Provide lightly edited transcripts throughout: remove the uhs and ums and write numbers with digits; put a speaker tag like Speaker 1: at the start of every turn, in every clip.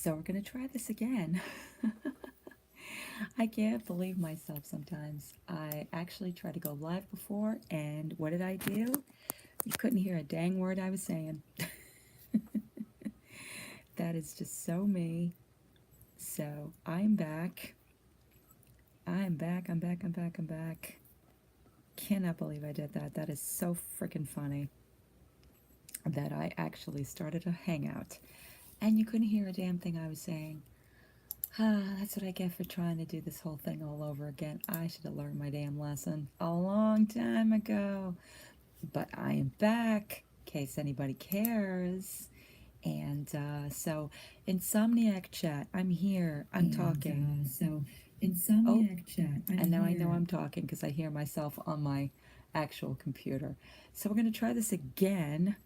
Speaker 1: So we're going to try this again. I can't believe myself sometimes. I actually tried to go live before, and what did I do? You couldn't hear a dang word I was saying. That is just so me. So I'm back. I'm back. I'm back. I'm back. I'm back. Cannot believe I did that. That is so freaking funny that I actually started a hangout and you couldn't hear a damn thing I was saying. Ah, that's what I get for trying to do this whole thing all over again. I should have learned my damn lesson a long time ago. But I am back, in case anybody cares. And so, Insomniac chat, I'm here. I'm talking. Oh,
Speaker 2: Insomniac chat, I'm
Speaker 1: and now I know
Speaker 2: here.
Speaker 1: I'm talking because I hear myself on my actual computer. So we're going to try this again.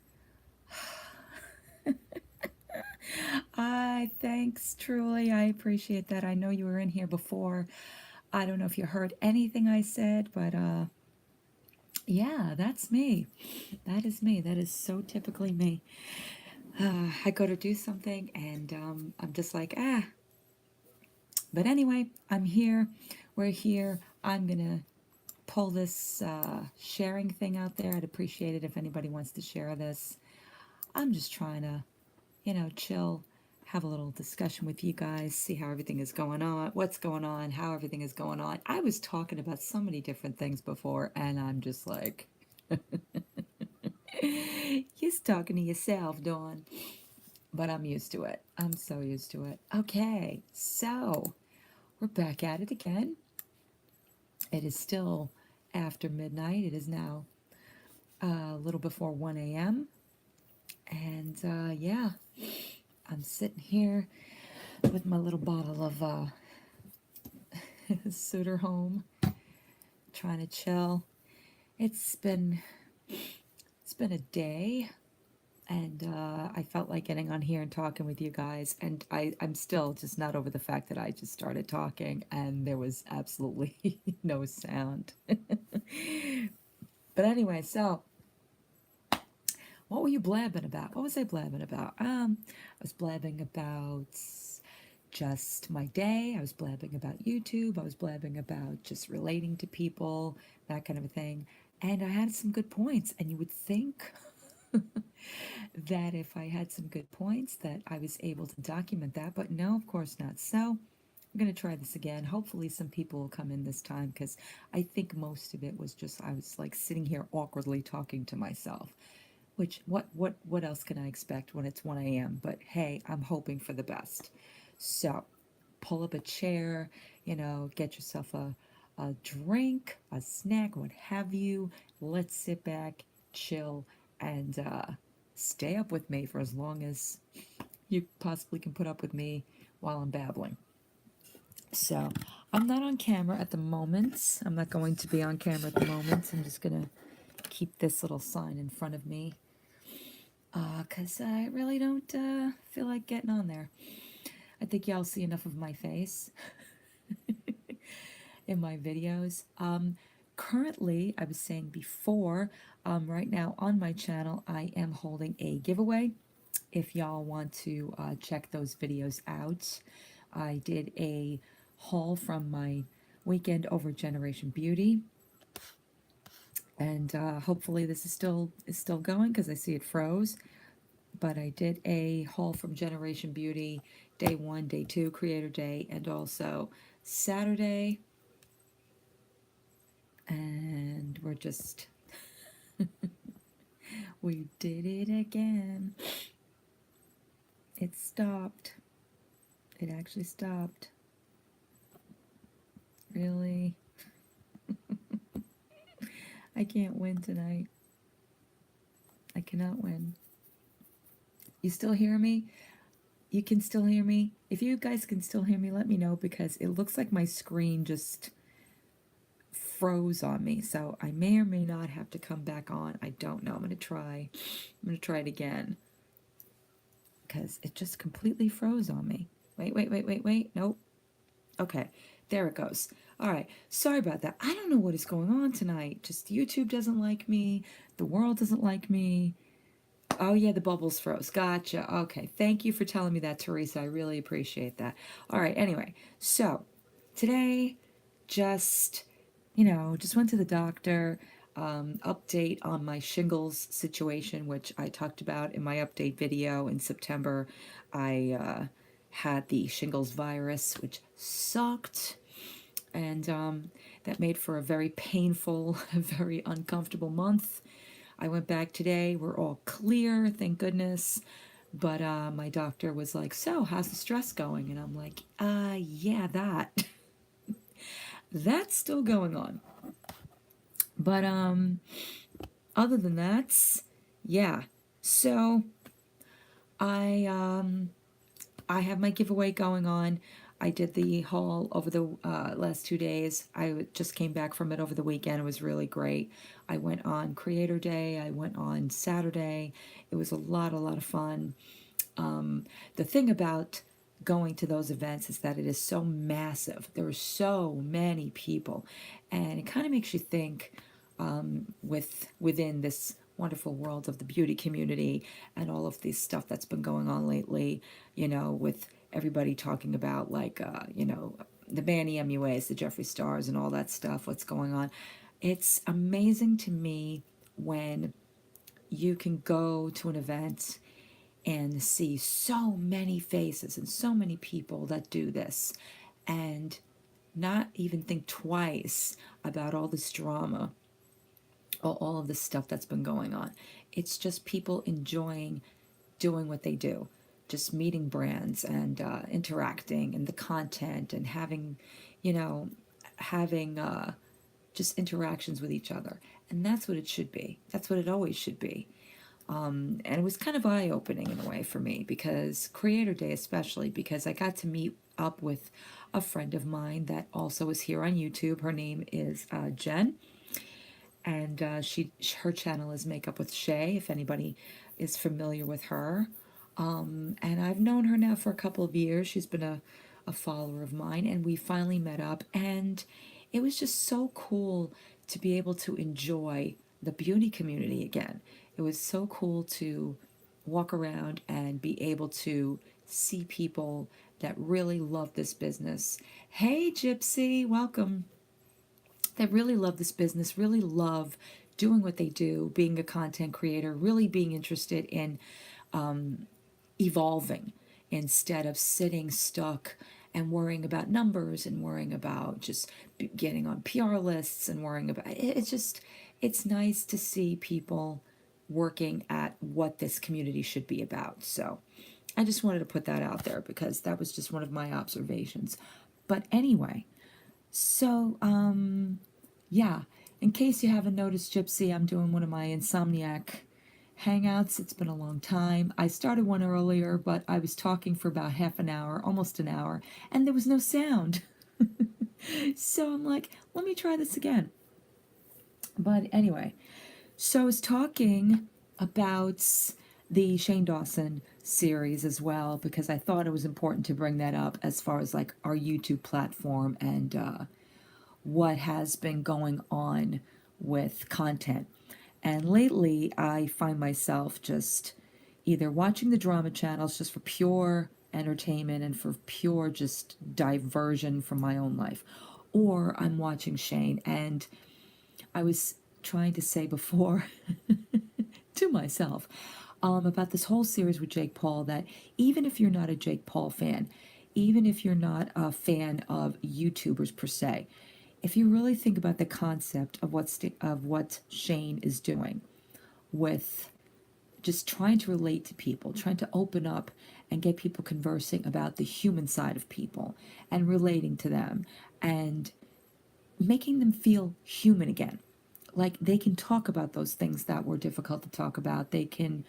Speaker 1: Thanks, truly. I appreciate that. I know you were in here before. I don't know if you heard anything I said, but yeah, that's me. That is me. That is so typically me. I go to do something and I'm just like, ah. But anyway, I'm here. We're here. I'm going to pull this sharing thing out there. I'd appreciate it if anybody wants to share this. I'm just trying to, chill, have a little discussion with you guys, see how everything is going on, what's going on, how everything is going on. I was talking about so many different things before, and I'm just like, you're talking to yourself, Dawn. But I'm used to it. I'm so used to it. Okay, so we're back at it again. It is still after midnight. It is now a little before 1 a.m. And yeah, I'm sitting here with my little bottle of Sutter Home, trying to chill. It's been it's been a day, and I felt like getting on here and talking with you guys. And I'm still just not over the fact that I just started talking and there was absolutely no sound. But anyway, so what were you blabbing about? What was I blabbing about? I was blabbing about just my day. I was blabbing about YouTube. I was blabbing about just relating to people, that kind of a thing. And I had some good points. And you would think that if I had some good points that I was able to document that, but no, of course not. So I'm going to try this again. Hopefully some people will come in this time because I think most of it was just I was like sitting here awkwardly talking to myself. Which what else can I expect when it's 1 a.m.? But hey, I'm hoping for the best. So pull up a chair, get yourself a drink, a snack, what have you. Let's sit back, chill, and stay up with me for as long as you possibly can put up with me while I'm babbling. So I'm not on camera at the moment. I'm not going to be on camera at the moment. I'm just going to keep this little sign in front of me because I really don't feel like getting on there. I think y'all see enough of my face in my videos. Currently, I was saying before, right now on my channel, I am holding a giveaway. If y'all want to check those videos out, I did a haul from my weekend over Generation Beauty, and hopefully this is still going because I see it froze. But I did a haul from Generation Beauty, day one, day two, Creator Day, and also Saturday. And we did it again. It stopped. It actually stopped. Really? I can't win tonight. I cannot win. You still hear me? You can still hear me? If you guys can still hear me, let me know because it looks like my screen just froze on me. So I may or may not have to come back on. I don't know. I'm going to try. I'm going to try it again because it just completely froze on me. Wait, wait, wait, wait, wait. Nope. Okay. There it goes. All right. Sorry about that. I don't know what is going on tonight. Just YouTube doesn't like me. The world doesn't like me. Oh, yeah, the bubbles froze. Gotcha. Okay. Thank you for telling me that, Teresa. I really appreciate that. All right. Anyway, so today, just, just went to the doctor. Update on my shingles situation, which I talked about in my update video in September. I had the shingles virus, which sucked. And that made for a very painful, very uncomfortable month. I went back today. We're all clear, thank goodness. But my doctor was like, "So, how's the stress going?" And I'm like, yeah, that. That's still going on. But other than that, yeah. So I I have my giveaway going on. I did the haul over the last 2 days. Just came back from it over the weekend. It was really great. I went on Creator Day. I went on Saturday. It was a lot of fun. The thing about going to those events is that it is so massive. There are so many people, and it kind of makes you think within this wonderful world of the beauty community and all of this stuff that's been going on lately. With everybody talking about like the Manny MUAs, the Jeffree Stars, and all that stuff. What's going on? It's amazing to me when you can go to an event and see so many faces and so many people that do this and not even think twice about all this drama or all of this stuff that's been going on. It's just people enjoying doing what they do, just meeting brands and interacting and the content and you know, having just interactions with each other. And that's what it should be. That's what it always should be. And it was kind of eye opening in a way for me because Creator Day, especially because I got to meet up with a friend of mine that also is here on YouTube. Her name is Jen, and her channel is Makeup with Shay. If anybody is familiar with her, and I've known her now for a couple of years. She's been a follower of mine, and we finally met up, and it was just so cool to be able to enjoy the beauty community again. It was so cool to walk around and be able to see people that really love this business. Hey, Gypsy, welcome. That really love this business, really love doing what they do, being a content creator, really being interested in evolving instead of sitting stuck and worrying about numbers and worrying about just getting on PR lists and worrying about it's just it's nice to see people working at what this community should be about. So I just wanted to put that out there because that was just one of my observations. But anyway, so yeah, in case you haven't noticed, Gypsy, I'm doing one of my Insomniac hangouts. It's been a long time. I started one earlier, but I was talking for about half an hour, almost an hour, and there was no sound. So I'm like, let me try this again. But anyway, so I was talking about the Shane Dawson series as well because I thought it was important to bring that up as far as like our YouTube platform and what has been going on with content. And lately, I find myself just either watching the drama channels just for pure entertainment and for pure just diversion from my own life, or I'm watching Shane. And I was trying to say before to myself about this whole series with Jake Paul that even if you're not a Jake Paul fan, even if you're not a fan of YouTubers per se, if you really think about the concept of what Shane is doing with just trying to relate to people, trying to open up and get people conversing about the human side of people and relating to them and making them feel human again. Like they can talk about those things that were difficult to talk about. They can,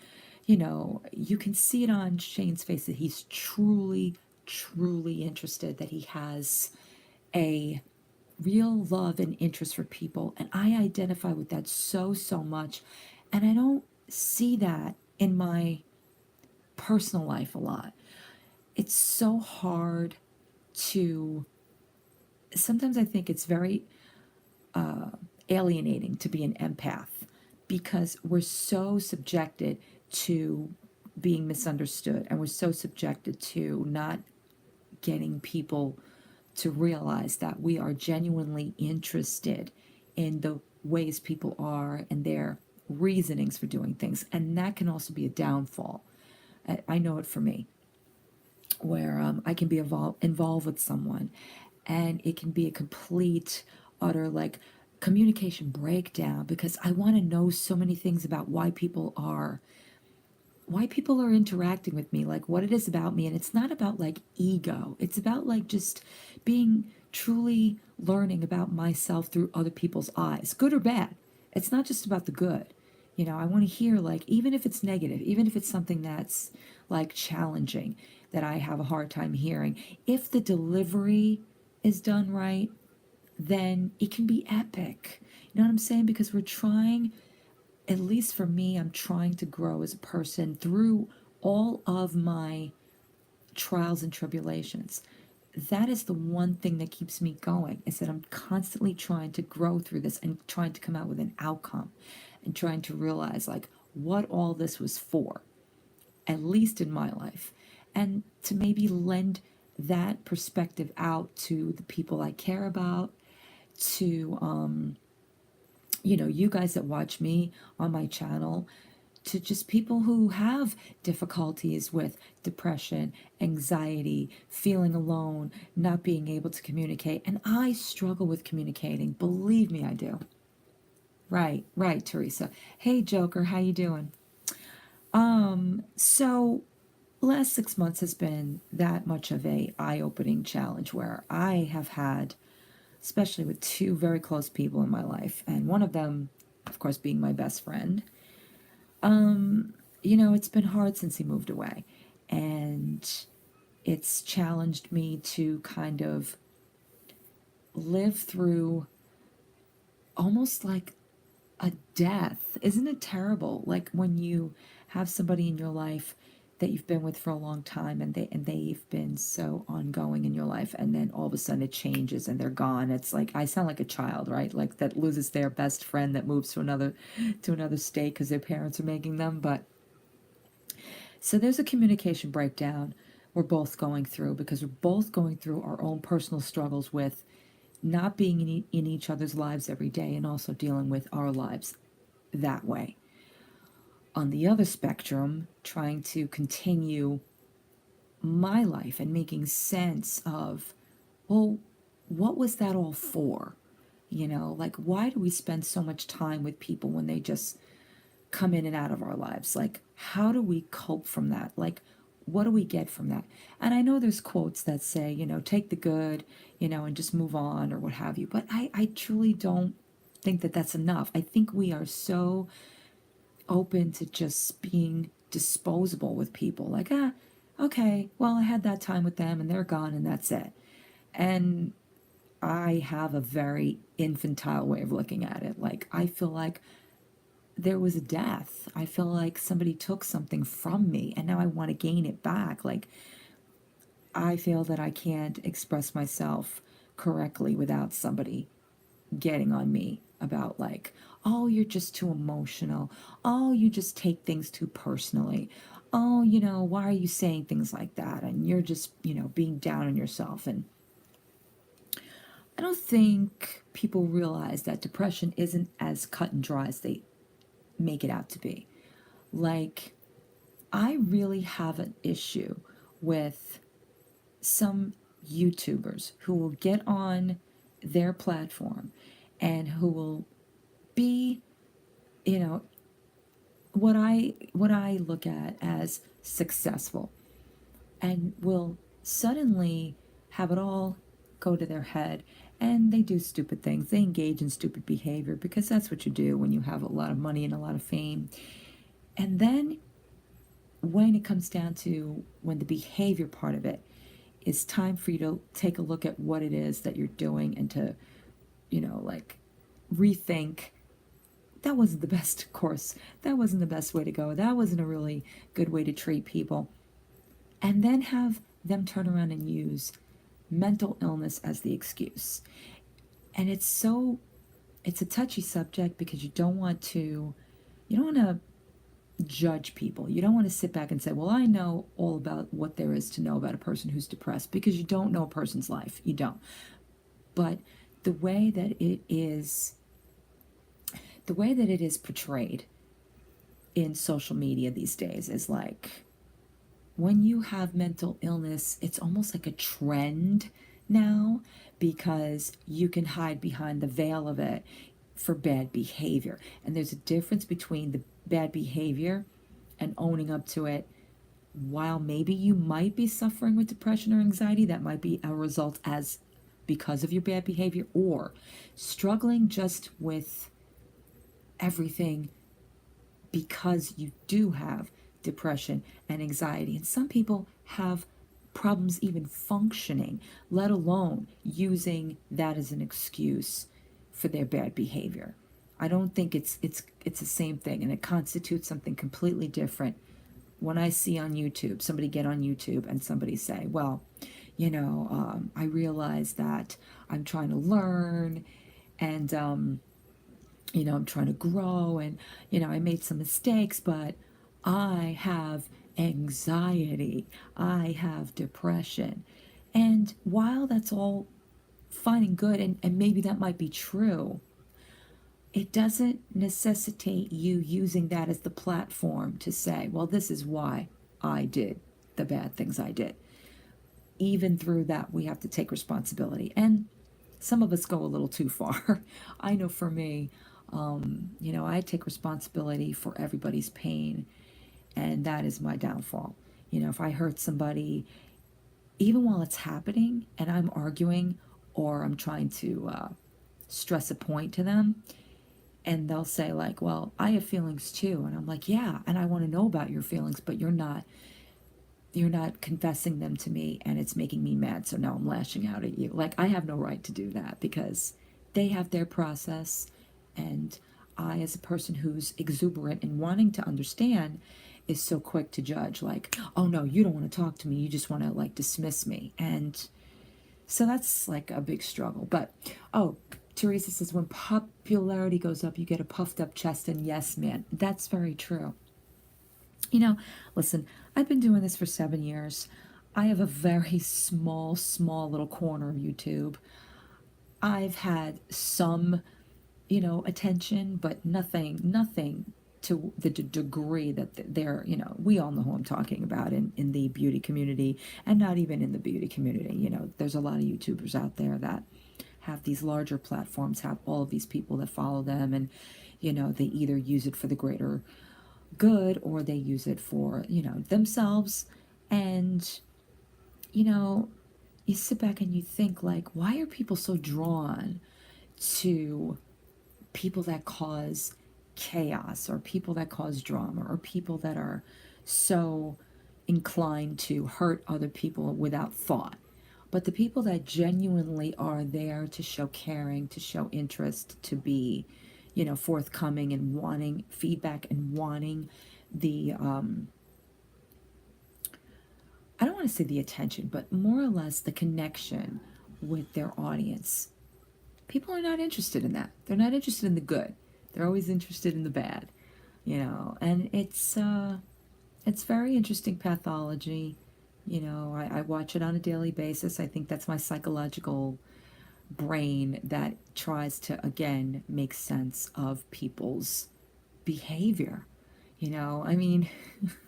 Speaker 1: you can see it on Shane's face that he's truly, truly interested, that he has a real love and interest for people. And I identify with that so, so much. And I don't see that in my personal life a lot. It's so hard to, sometimes I think it's very alienating to be an empath because we're so subjected to being misunderstood, and we're so subjected to not getting people to realize that we are genuinely interested in the ways people are and their reasonings for doing things. And that can also be a downfall. I know it for me, where I can be involved with someone and it can be a complete, utter, like, communication breakdown because I want to know so many things about why people are interacting with me, like what it is about me. And it's not about like ego, it's about like just being truly learning about myself through other people's eyes, good or bad. It's not just about the good. I want to hear, like, even if it's negative, even if it's something that's like challenging, that I have a hard time hearing, if the delivery is done right, then it can be epic. You know what I'm saying? Because we're trying, at least for me, I'm trying to grow as a person through all of my trials and tribulations. That is the one thing that keeps me going, is that I'm constantly trying to grow through this and trying to come out with an outcome and trying to realize, like, what all this was for, at least in my life, and to maybe lend that perspective out to the people I care about, to you guys that watch me on my channel, to just people who have difficulties with depression, anxiety, feeling alone, not being able to communicate. And I struggle with communicating. Believe me, I do. Right, right, Teresa. Hey, Joker, how you doing? So last 6 months has been that much of a eye-opening challenge where I have had, especially with two very close people in my life, and one of them, of course, being my best friend. It's been hard since he moved away, and it's challenged me to kind of live through almost like a death. Isn't it terrible? Like when you have somebody in your life that you've been with for a long time, and they've been so ongoing in your life, and then all of a sudden it changes and they're gone. It's like I sound like a child, right? Like that loses their best friend, that moves to another state because their parents are making them. But so there's a communication breakdown we're both going through, because we're both going through our own personal struggles with not being in each other's lives every day, and also dealing with our lives that way. On the other spectrum, trying to continue my life and making sense of, well, what was that all for? Like, why do we spend so much time with people when they just come in and out of our lives? Like, how do we cope from that? Like, what do we get from that? And I know there's quotes that say, take the good, and just move on, or what have you. But I truly don't think that that's enough. I think we are so open to just being disposable with people. Like, okay, well, I had that time with them and they're gone and that's it. And I have a very infantile way of looking at it. Like, I feel like there was a death. I feel like somebody took something from me and now I want to gain it back. Like, I feel that I can't express myself correctly without somebody getting on me about, like, oh, you're just too emotional. Oh, you just take things too personally. Oh, why are you saying things like that? And you're just, being down on yourself. And I don't think people realize that depression isn't as cut and dry as they make it out to be. Like, I really have an issue with some YouTubers who will get on their platform and who will be, you know, what I look at as successful, and will suddenly have it all go to their head, and they do stupid things. They engage in stupid behavior because that's what you do when you have a lot of money and a lot of fame. And then when it comes down to when the behavior part of it is time for you to take a look at what it is that you're doing, and to, like, rethink, that wasn't the best course. That wasn't the best way to go. That wasn't a really good way to treat people. And then have them turn around and use mental illness as the excuse. And it's a touchy subject because you don't want to judge people. You don't want to sit back and say, well, I know all about what there is to know about a person who's depressed, because you don't know a person's life. You don't. But the way that it is, the way that it is portrayed in social media these days is like, when you have mental illness, it's almost like a trend now, because you can hide behind the veil of it for bad behavior. And there's a difference between the bad behavior and owning up to it. While maybe you might be suffering with depression or anxiety, that might be a result as because of your bad behavior, or struggling just with everything because you do have depression and anxiety. And some people have problems even functioning, let alone using that as an excuse for their bad behavior. I don't think it's the same thing, and it constitutes something completely different. When I see on YouTube, somebody get on YouTube and somebody say, well, I realize that I'm trying to learn, and I'm trying to grow, and I made some mistakes, but I have anxiety, I have depression. And while that's all fine and good, and maybe that might be true, it doesn't necessitate you using that as the platform to say, well, this is why I did the bad things I did. Even through that, we have to take responsibility. And some of us go a little too far. I know for me, I take responsibility for everybody's pain, and that is my downfall. If I hurt somebody, even while it's happening and I'm arguing or I'm trying to stress a point to them, and they'll say, like, well, I have feelings too. And I'm like, yeah, and I want to know about your feelings, but you're not confessing them to me, and it's making me mad, so now I'm lashing out at you. Like, I have no right to do that, because they have their process, and I, as a person who's exuberant and wanting to understand, is so quick to judge, like, oh no, you don't want to talk to me, you just want to like dismiss me. And so that's like a big struggle. But oh, Teresa says, when popularity goes up, you get a puffed up chest. And yes, man, that's very true. You know, Listen, I've been doing this for 7 years. I have a very small little corner of YouTube. I've had some, attention, but nothing to the degree that they're, we all know who I'm talking about in the beauty community, and not even in the beauty community. There's a lot of YouTubers out there that have these larger platforms, have all of these people that follow them, and, they either use it for the greater good, or they use it for, themselves. And, you know, you sit back and you think, like, why are people so drawn to people that cause chaos, or people that cause drama, or people that are so inclined to hurt other people without thought? But the people that genuinely are there to show caring, to show interest, to be, forthcoming, and wanting feedback, and wanting the, I don't want to say the attention, but more or less the connection with their audience. People are not interested in that. They're not interested in the good. They're always interested in the bad, and it's very interesting pathology. I watch it on a daily basis. I think that's my psychological brain that tries to, again, make sense of people's behavior. I mean,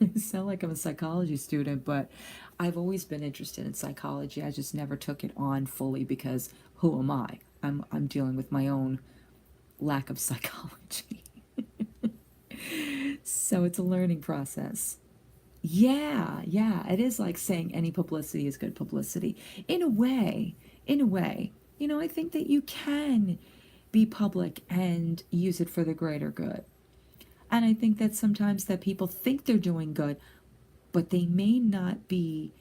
Speaker 1: I sound like I'm a psychology student, but I've always been interested in psychology. I just never took it on fully, because who am I? I'm dealing with my own lack of psychology. So it's a learning process. Yeah, it is like saying any publicity is good publicity. In a way, in a way. I think that you can be public and use it for the greater good. And I think that sometimes that people think they're doing good, but they may not be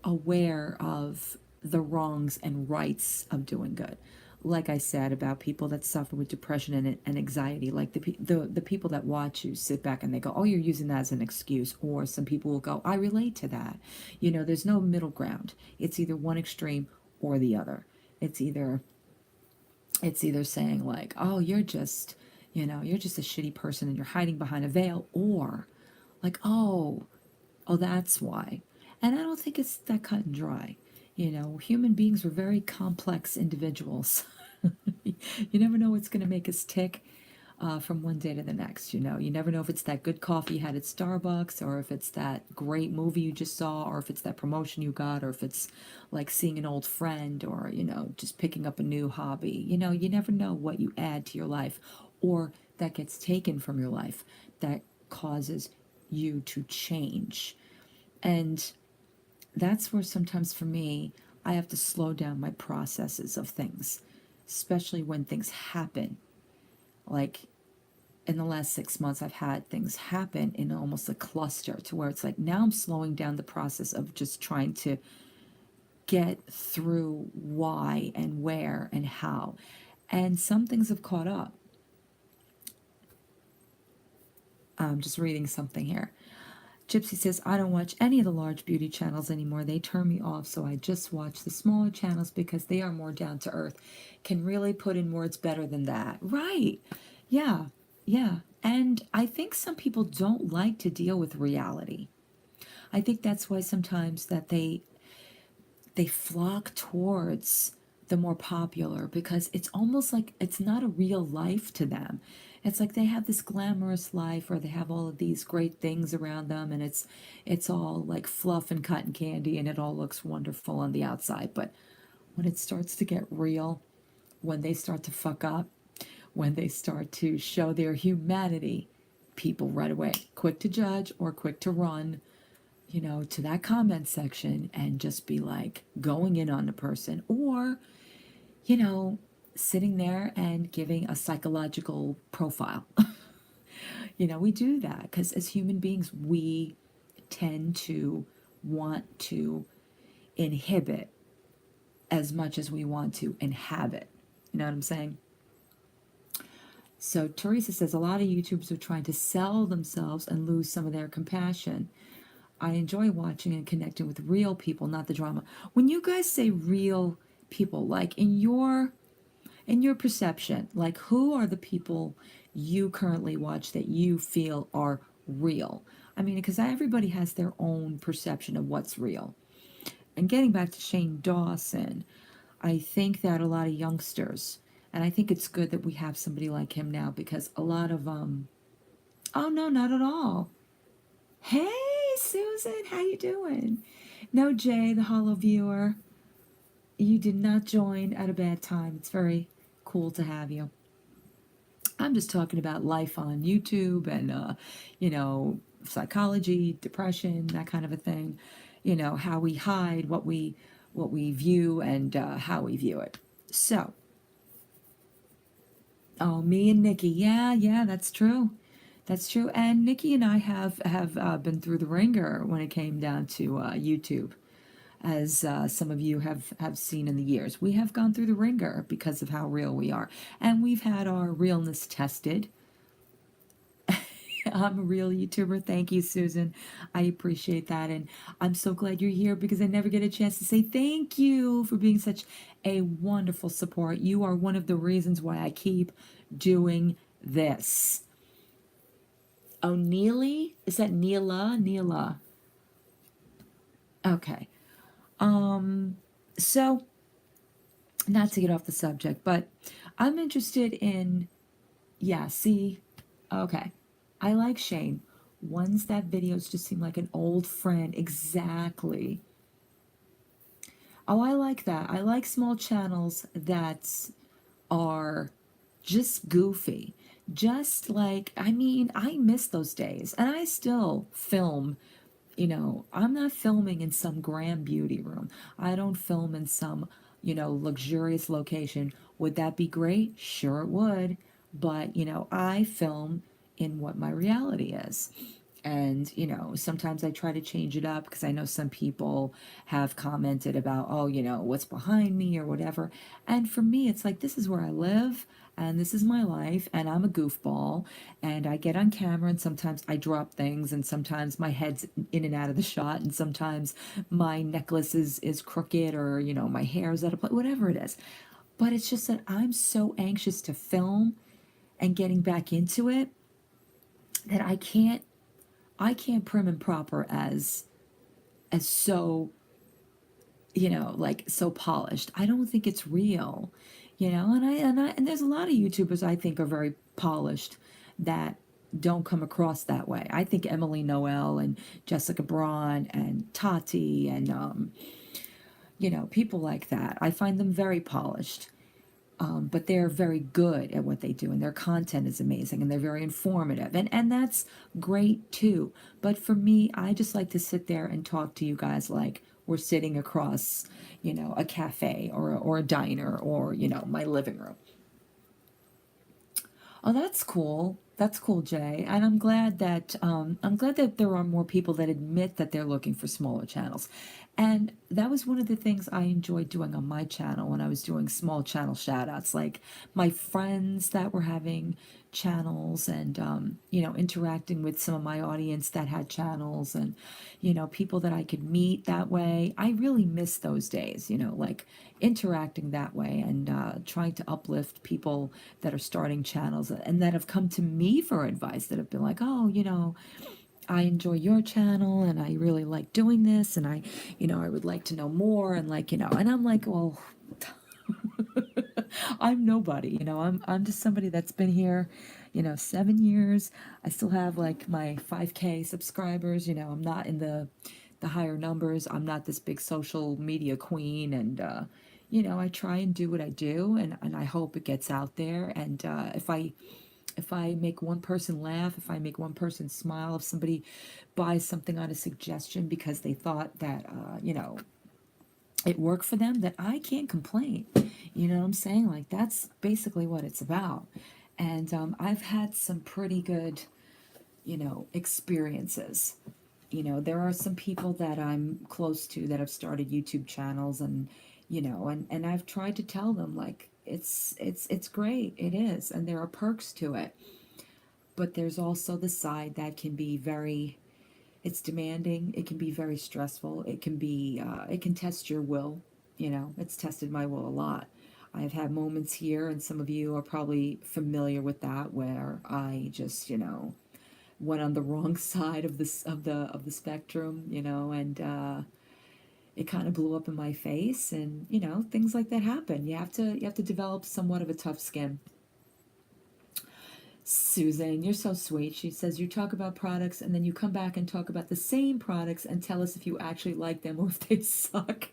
Speaker 1: aware of the wrongs and rights of doing good. Like I said about people that suffer with depression and anxiety, like the people that watch you sit back and they go, oh, you're using that as an excuse. Or some people will go, I relate to that. There's no middle ground. It's either one extreme or the other. It's either saying, like, oh, you're just a shitty person and you're hiding behind a veil, or like, oh, that's why. And I don't think it's that cut and dry. Human beings are very complex individuals. You never know what's going to make us tick from one day to the next. You never know if it's that good coffee you had at Starbucks, or if it's that great movie you just saw, or if it's that promotion you got, or if it's like seeing an old friend, or just picking up a new hobby. You never know what you add to your life, or that gets taken from your life, that causes you to change. And that's where sometimes for me, I have to slow down my processes of things, especially when things happen. Like in the last 6 months, I've had things happen in almost a cluster, to where it's like now I'm slowing down the process of just trying to get through why and where and how. And some things have caught up. I'm just reading something here. Gypsy says, I don't watch any of the large beauty channels anymore. They turn me off, so I just watch the smaller channels because they are more down to earth. Can really put in words better than that. Right. Yeah. Yeah. And I think some people don't like to deal with reality. I think that's why sometimes that they flock towards the more popular, because it's almost like it's not a real life to them. It's like they have this glamorous life, or they have all of these great things around them, and it's all like fluff and cotton candy, and it all looks wonderful on the outside. But when it starts to get real, when they start to fuck up, when they start to show their humanity, people right away quick to judge or quick to run, to that comment section and just be like going in on the person, or, you know, sitting there and giving a psychological profile. We do that because as human beings, we tend to want to inhibit as much as we want to inhabit. You know what I'm saying? So Teresa says a lot of YouTubers are trying to sell themselves and lose some of their compassion. I enjoy watching and connecting with real people, not the drama. When you guys say real people, like in your perception, like who are the people you currently watch that you feel are real? I mean, because everybody has their own perception of what's real. And getting back to Shane Dawson, I think that a lot of youngsters, and I think it's good that we have somebody like him now, because a lot of oh no, not at all. Hey Susan, how you doing? No, Jay, the hollow viewer, you did not join at a bad time. It's very cool to have you. I'm just talking about life on YouTube and you know, psychology, depression, that kind of a thing. How we hide what we view, and how we view it. So, oh, me and Nikki, yeah, yeah, that's true. That's true. And Nikki and I have been through the ringer when it came down to YouTube, as some of you have seen in the years. We have gone through the ringer because of how real we are, and we've had our realness tested. I'm a real YouTuber. Thank you, Susan. I appreciate that. And I'm so glad you're here, because I never get a chance to say thank you for being such a wonderful support. You are one of the reasons why I keep doing this. Oh, Neely? Is that Neela? Neela. Okay. So, not to get off the subject, but I'm interested in, yeah, see, okay. I like Shane. Ones that videos just seem like an old friend. Exactly. Oh, I like that. I like small channels that are just goofy. Just like, I mean, I miss those days. And I still film. I'm not filming in some grand beauty room. I don't film in some, luxurious location. Would that be great? Sure, it would. But, I film in what my reality is. And, sometimes I try to change it up, because I know some people have commented about, oh, what's behind me or whatever. And for me, it's like, this is where I live, and this is my life, and I'm a goofball, and I get on camera, and sometimes I drop things, and sometimes my head's in and out of the shot, and sometimes my necklace is crooked, or, my hair's out of place, whatever it is. But it's just that I'm so anxious to film and getting back into it that I can't prim and proper as so, like so polished. I don't think it's real, and there's a lot of YouTubers I think are very polished that don't come across that way. I think Emily Noel and Jessica Braun and Tati and people like that. I find them very polished. But they're very good at what they do, and their content is amazing, and they're very informative, and that's great too. But for me, I just like to sit there and talk to you guys like we're sitting across, a cafe or a diner or my living room. Oh, that's cool. That's cool, Jay. And I'm glad that there are more people that admit that they're looking for smaller channels. And that was one of the things I enjoyed doing on my channel when I was doing small channel shout outs. Like my friends that were having channels and interacting with some of my audience that had channels and people that I could meet that way. I really miss those days, like interacting that way and trying to uplift people that are starting channels and that have come to me for advice, that have been like, oh, I enjoy your channel and I really like doing this, and I would like to know more, and and I'm like, well, I'm nobody, I'm just somebody that's been here, 7 years. I still have like my 5K subscribers, I'm not in the higher numbers. I'm not this big social media queen, and I try and do what I do, and I hope it gets out there. And if I make one person laugh, if I make one person smile, if somebody buys something on a suggestion because they thought that it worked for them, that I can't complain. You know what I'm saying? Like that's basically what it's about. And I've had some pretty good, experiences. There are some people that I'm close to that have started YouTube channels, and and I've tried to tell them like it's great, it is, and there are perks to it. But there's also the side that can be very, it's demanding, it can be very stressful, it can test your will. It's tested my will a lot. I've had moments here, and some of you are probably familiar with that, where I just went on the wrong side of the spectrum, and it kind of blew up in my face, and things like that happen. You have to develop somewhat of a tough skin. Susan, you're so sweet. She says you talk about products and then you come back and talk about the same products and tell us if you actually like them or if they suck.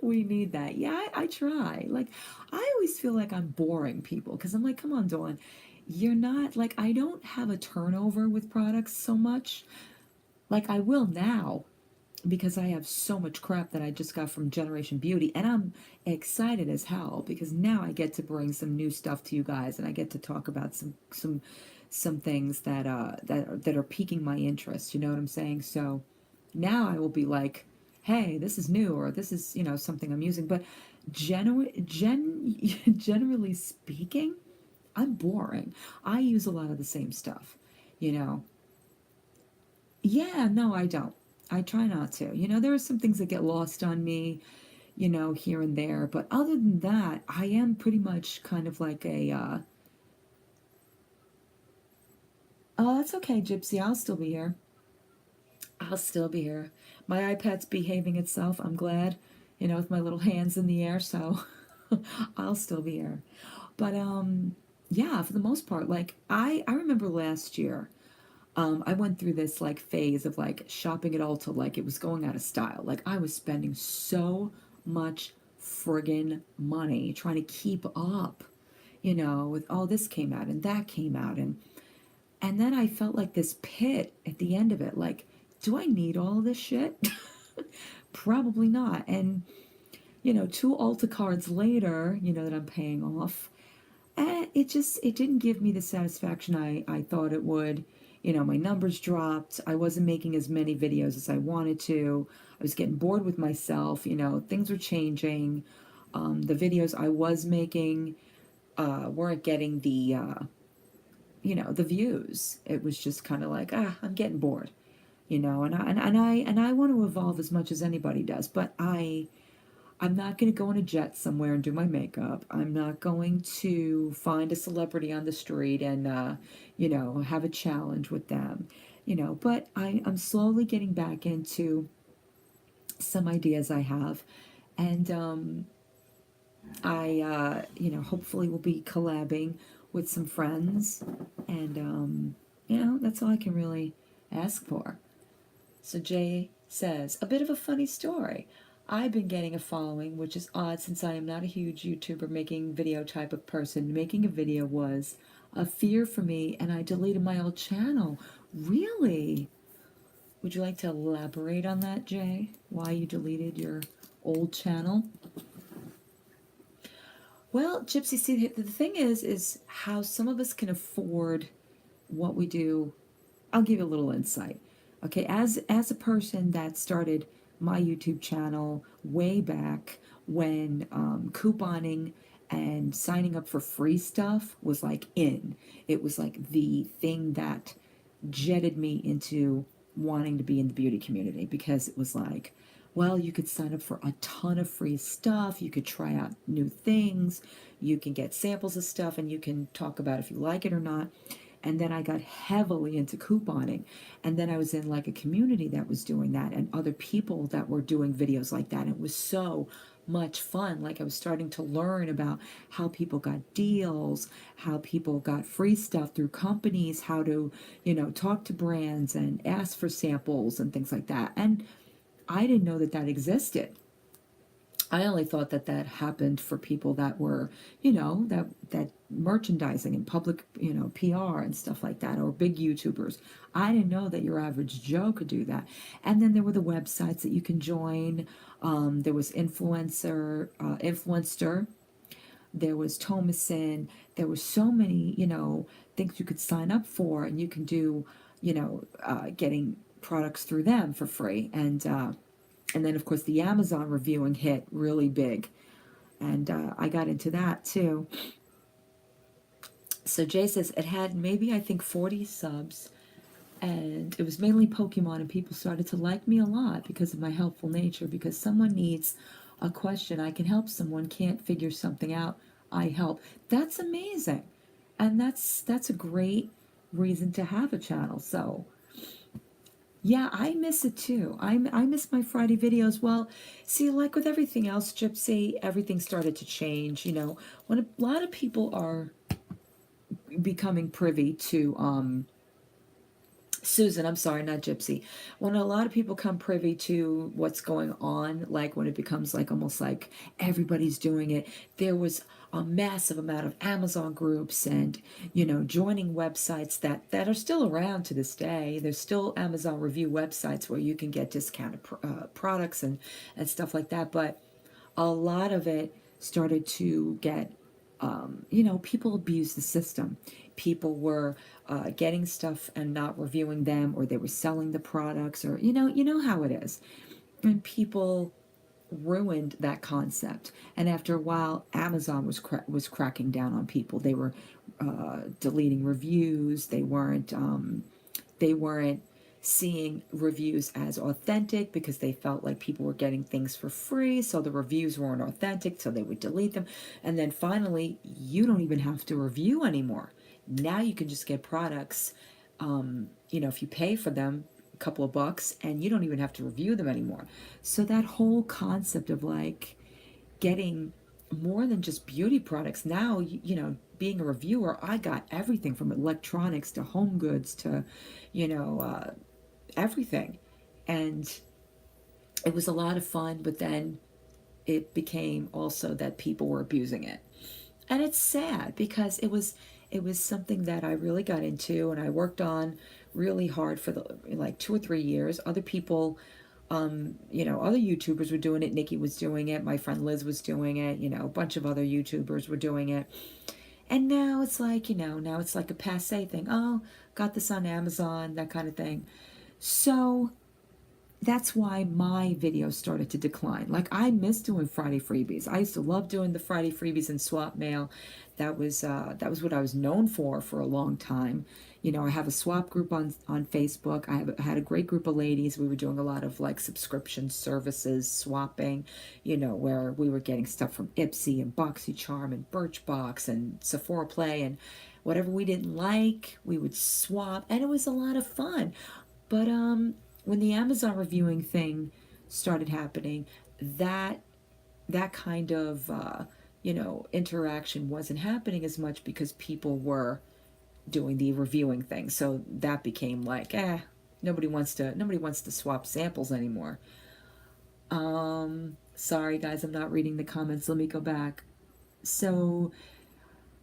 Speaker 1: We need that. Yeah, I try. Like, I always feel like I'm boring people because I'm like, come on, Dawn. You're not like, I don't have a turnover with products so much. Like, I will now because I have so much crap that I just got from Generation Beauty, and I'm excited as hell because now I get to bring some new stuff to you guys, and I get to talk about some things that are piquing my interest. You know what I'm saying? So now I will be like, hey, this is new, or this is something I'm using. But generally speaking, I'm boring. I use a lot of the same stuff. You know, yeah, no, I don't. I try not to. There are some things that get lost on me, here and there. But other than that, I am pretty much kind of like oh, that's okay, Gypsy. I'll still be here. I'll still be here. My iPad's behaving itself. I'm glad, with my little hands in the air. So I'll still be here. But yeah, for the most part, like I remember last year. I went through this like phase of like shopping at Ulta like it was going out of style. Like I was spending so much friggin' money trying to keep up, with all this came out and that came out, and then I felt like this pit at the end of it. Like, do I need all of this shit? Probably not. And two Ulta cards later, that I'm paying off, it didn't give me the satisfaction I thought it would. My numbers dropped. I wasn't making as many videos as I wanted to. I was getting bored with myself. Things were changing. The videos I was making weren't getting the views. It was just kind of like, I'm getting bored. And I want to evolve as much as anybody does, but I'm not going to go on a jet somewhere and do my makeup. I'm not going to find a celebrity on the street and, have a challenge with them, But I'm slowly getting back into some ideas I have. And hopefully will be collabing with some friends. And, that's all I can really ask for. So Jay says, a bit of a funny story. I've been getting a following, which is odd since I am not a huge YouTuber making video type of person. Making a video was a fear for me, and I deleted my old channel. Really? Would you like to elaborate on that, Jay? Why you deleted your old channel? Well, Gypsy, see, the thing is how some of us can afford what we do. I'll give you a little insight. Okay, as a person that started my YouTube channel way back when couponing and signing up for free stuff was like in. It was like the thing that jetted me into wanting to be in the beauty community because it was like, well, you could sign up for a ton of free stuff, you could try out new things, you can get samples of stuff, and you can talk about if you like it or not. And then I got heavily into couponing. And then I was in like a community that was doing that and other people that were doing videos like that. And it was so much fun. Like I was starting to learn about how people got deals, how people got free stuff through companies, how to, talk to brands and ask for samples and things like that. And I didn't know that that existed. I only thought that that happened for people that were, that merchandising and public, PR and stuff like that, or big YouTubers. I didn't know that your average Joe could do that. And then there were the websites that you can join. There was Influencer. There was Thomason. There were so many, things you could sign up for, and you can do, getting products through them for free. And then of course the Amazon reviewing hit really big, and I got into that too. So Jay says it had maybe I think 40 subs, and it was mainly Pokemon, and people started to like me a lot because of my helpful nature. Because someone needs a question, I can help. Someone can't figure something out, I help. That's amazing, and that's a great reason to have a channel. So yeah, I miss it too. I miss my Friday videos. Well, see, like with everything else, Gypsy, everything started to change. When a lot of people are becoming privy to, Susan, I'm sorry, not Gypsy. When a lot of people come privy to what's going on, like when it becomes like almost like everybody's doing it, there was a massive amount of Amazon groups and, joining websites that are still around to this day. There's still Amazon review websites where you can get discounted products and stuff like that. But a lot of it started to get, people abuse the system. People were getting stuff and not reviewing them, or they were selling the products, or you know how it is. And people ruined that concept. And after a while, Amazon was cracking down on people. They were deleting reviews. They weren't seeing reviews as authentic because they felt like people were getting things for free, so the reviews weren't authentic, so they would delete them. And then finally, you don't even have to review anymore. Now you can just get products, if you pay for them a couple of bucks, and you don't even have to review them anymore. So that whole concept of like getting more than just beauty products now, being a reviewer, I got everything from electronics to home goods to, you know, uh, everything. And it was a lot of fun, but then it became also that people were abusing it. And it's sad because it was something that I really got into and I worked on really hard for the like 2 or 3 years. Other people, other YouTubers were doing it. Nikki was doing it. My friend Liz was doing it. A bunch of other YouTubers were doing it. And now it's like, now it's like a passe thing. Oh, got this on Amazon, that kind of thing. So that's why my videos started to decline. Like, I miss doing Friday freebies. I used to love doing the Friday freebies and swap mail. That was what I was known for a long time. You know, I have a swap group on Facebook. I had a great group of ladies. We were doing a lot of like subscription services, swapping, you know, where we were getting stuff from Ipsy and BoxyCharm and Birchbox and Sephora Play, and whatever we didn't like, we would swap, and it was a lot of fun. But when the Amazon reviewing thing started happening, that that kind of you know, interaction wasn't happening as much because people were doing the reviewing thing. So that became like, nobody wants to swap samples anymore. Sorry guys, I'm not reading the comments. Let me go back. So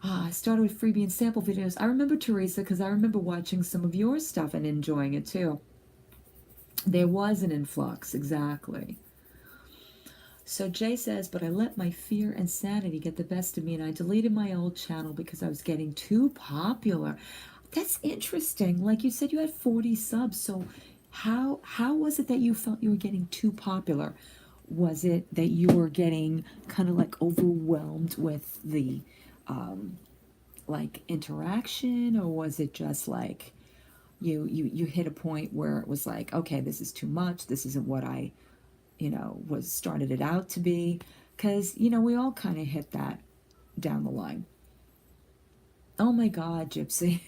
Speaker 1: I started with freebie and sample videos. I remember Teresa because I remember watching some of your stuff and enjoying it too. There was an influx, exactly. So Jay says, but I let my fear and sanity get the best of me, and I deleted my old channel because I was getting too popular. That's interesting. Like you said, you had 40 subs. So how was it that you felt you were getting too popular? Was it that you were getting kind of like overwhelmed with the like interaction, or was it just like you hit a point where it was like, okay, this is too much. This isn't what I, you know, was started it out to be? Because, you know, we all kind of hit that down the line. Oh my God, Gypsy.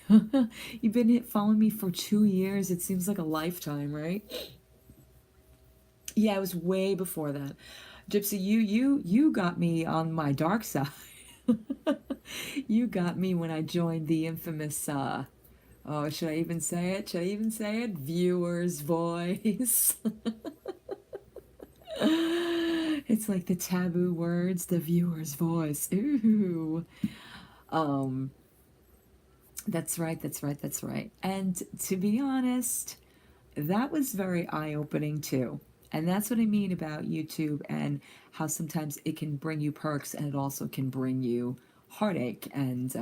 Speaker 1: You've been following me for 2 years. It seems like a lifetime, right? Yeah, it was way before that. Gypsy, you got me on my dark side. You got me when I joined the infamous oh, should I even say it? Should I even say it? Viewer's voice. It's like the taboo words, the viewer's voice. Ooh. Um, that's right, that's right, that's right. And to be honest, that was very eye opening too. And that's what I mean about YouTube and how sometimes it can bring you perks and it also can bring you heartache. And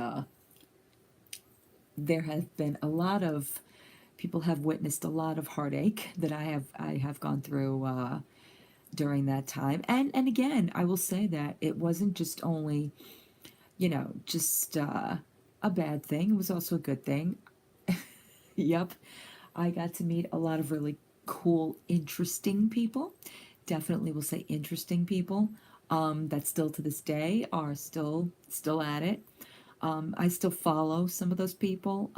Speaker 1: there have been a lot of people have witnessed a lot of heartache that I have gone through during that time. And again, I will say that it wasn't just only, you know, just a bad thing. It was also a good thing. Yep, I got to meet a lot of really cool, interesting people. Definitely will say interesting people that still to this day are still at it. I still follow some of those people.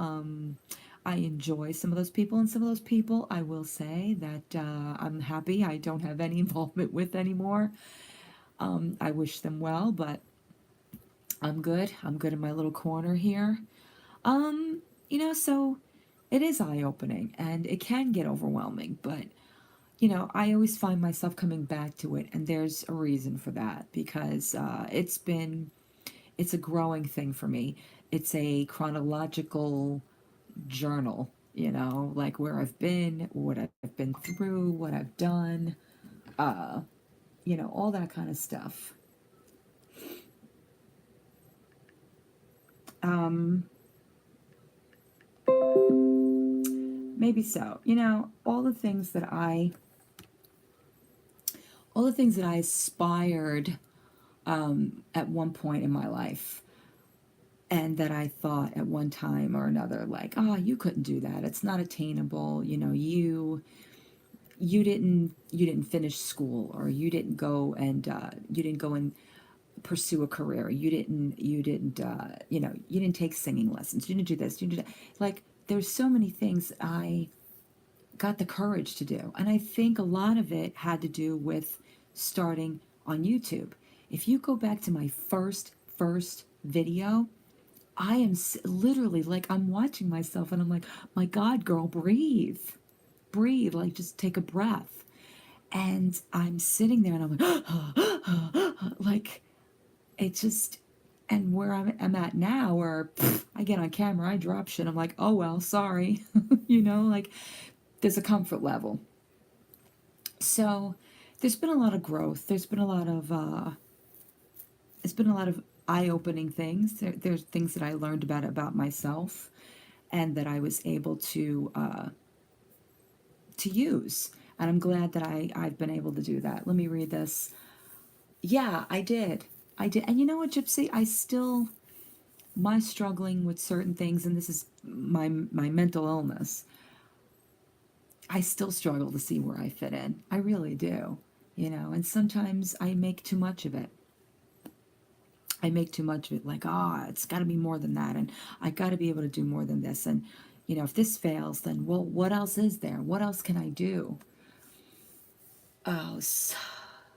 Speaker 1: I enjoy some of those people, and some of those people I will say that I'm happy I don't have any involvement with anymore. I wish them well, but I'm good. I'm good in my little corner here. Um, you know, so it is eye opening and it can get overwhelming, but you know, I always find myself coming back to it, and there's a reason for that because it's a growing thing for me. It's a chronological journal, you know, like where I've been, what I've been through, what I've done, uh, you know, all that kind of stuff. Um, maybe so. You know, all the things that I aspired at one point in my life, and that I thought at one time or another, like, oh, you couldn't do that. It's not attainable. You know, you didn't finish school, or you didn't go and pursue a career. You didn't you know, you didn't take singing lessons. You didn't do this. You didn't do that. Like, there's so many things I got the courage to do, and I think a lot of it had to do with starting on YouTube. If you go back to my first video, I am literally like, I'm watching myself and I'm like, my God, girl, breathe, breathe, like just take a breath. And I'm sitting there and I'm like, like it just, and where I'm at now, where I get on camera, I drop shit. I'm like, oh well, sorry, you know, like there's a comfort level. So there's been a lot of growth. There's been a lot of eye-opening things. There's things that I learned about myself, and that I was able to use. And I'm glad that I've been able to do that. Let me read this. Yeah, I did. I did. And you know what, Gypsy? I still, my struggling with certain things, and this is my mental illness, I still struggle to see where I fit in. I really do. And sometimes I make too much of it. I make too much of it, like, it's got to be more than that, and I got to be able to do more than this. And, if this fails, then, well, what else is there? What else can I do? Oh,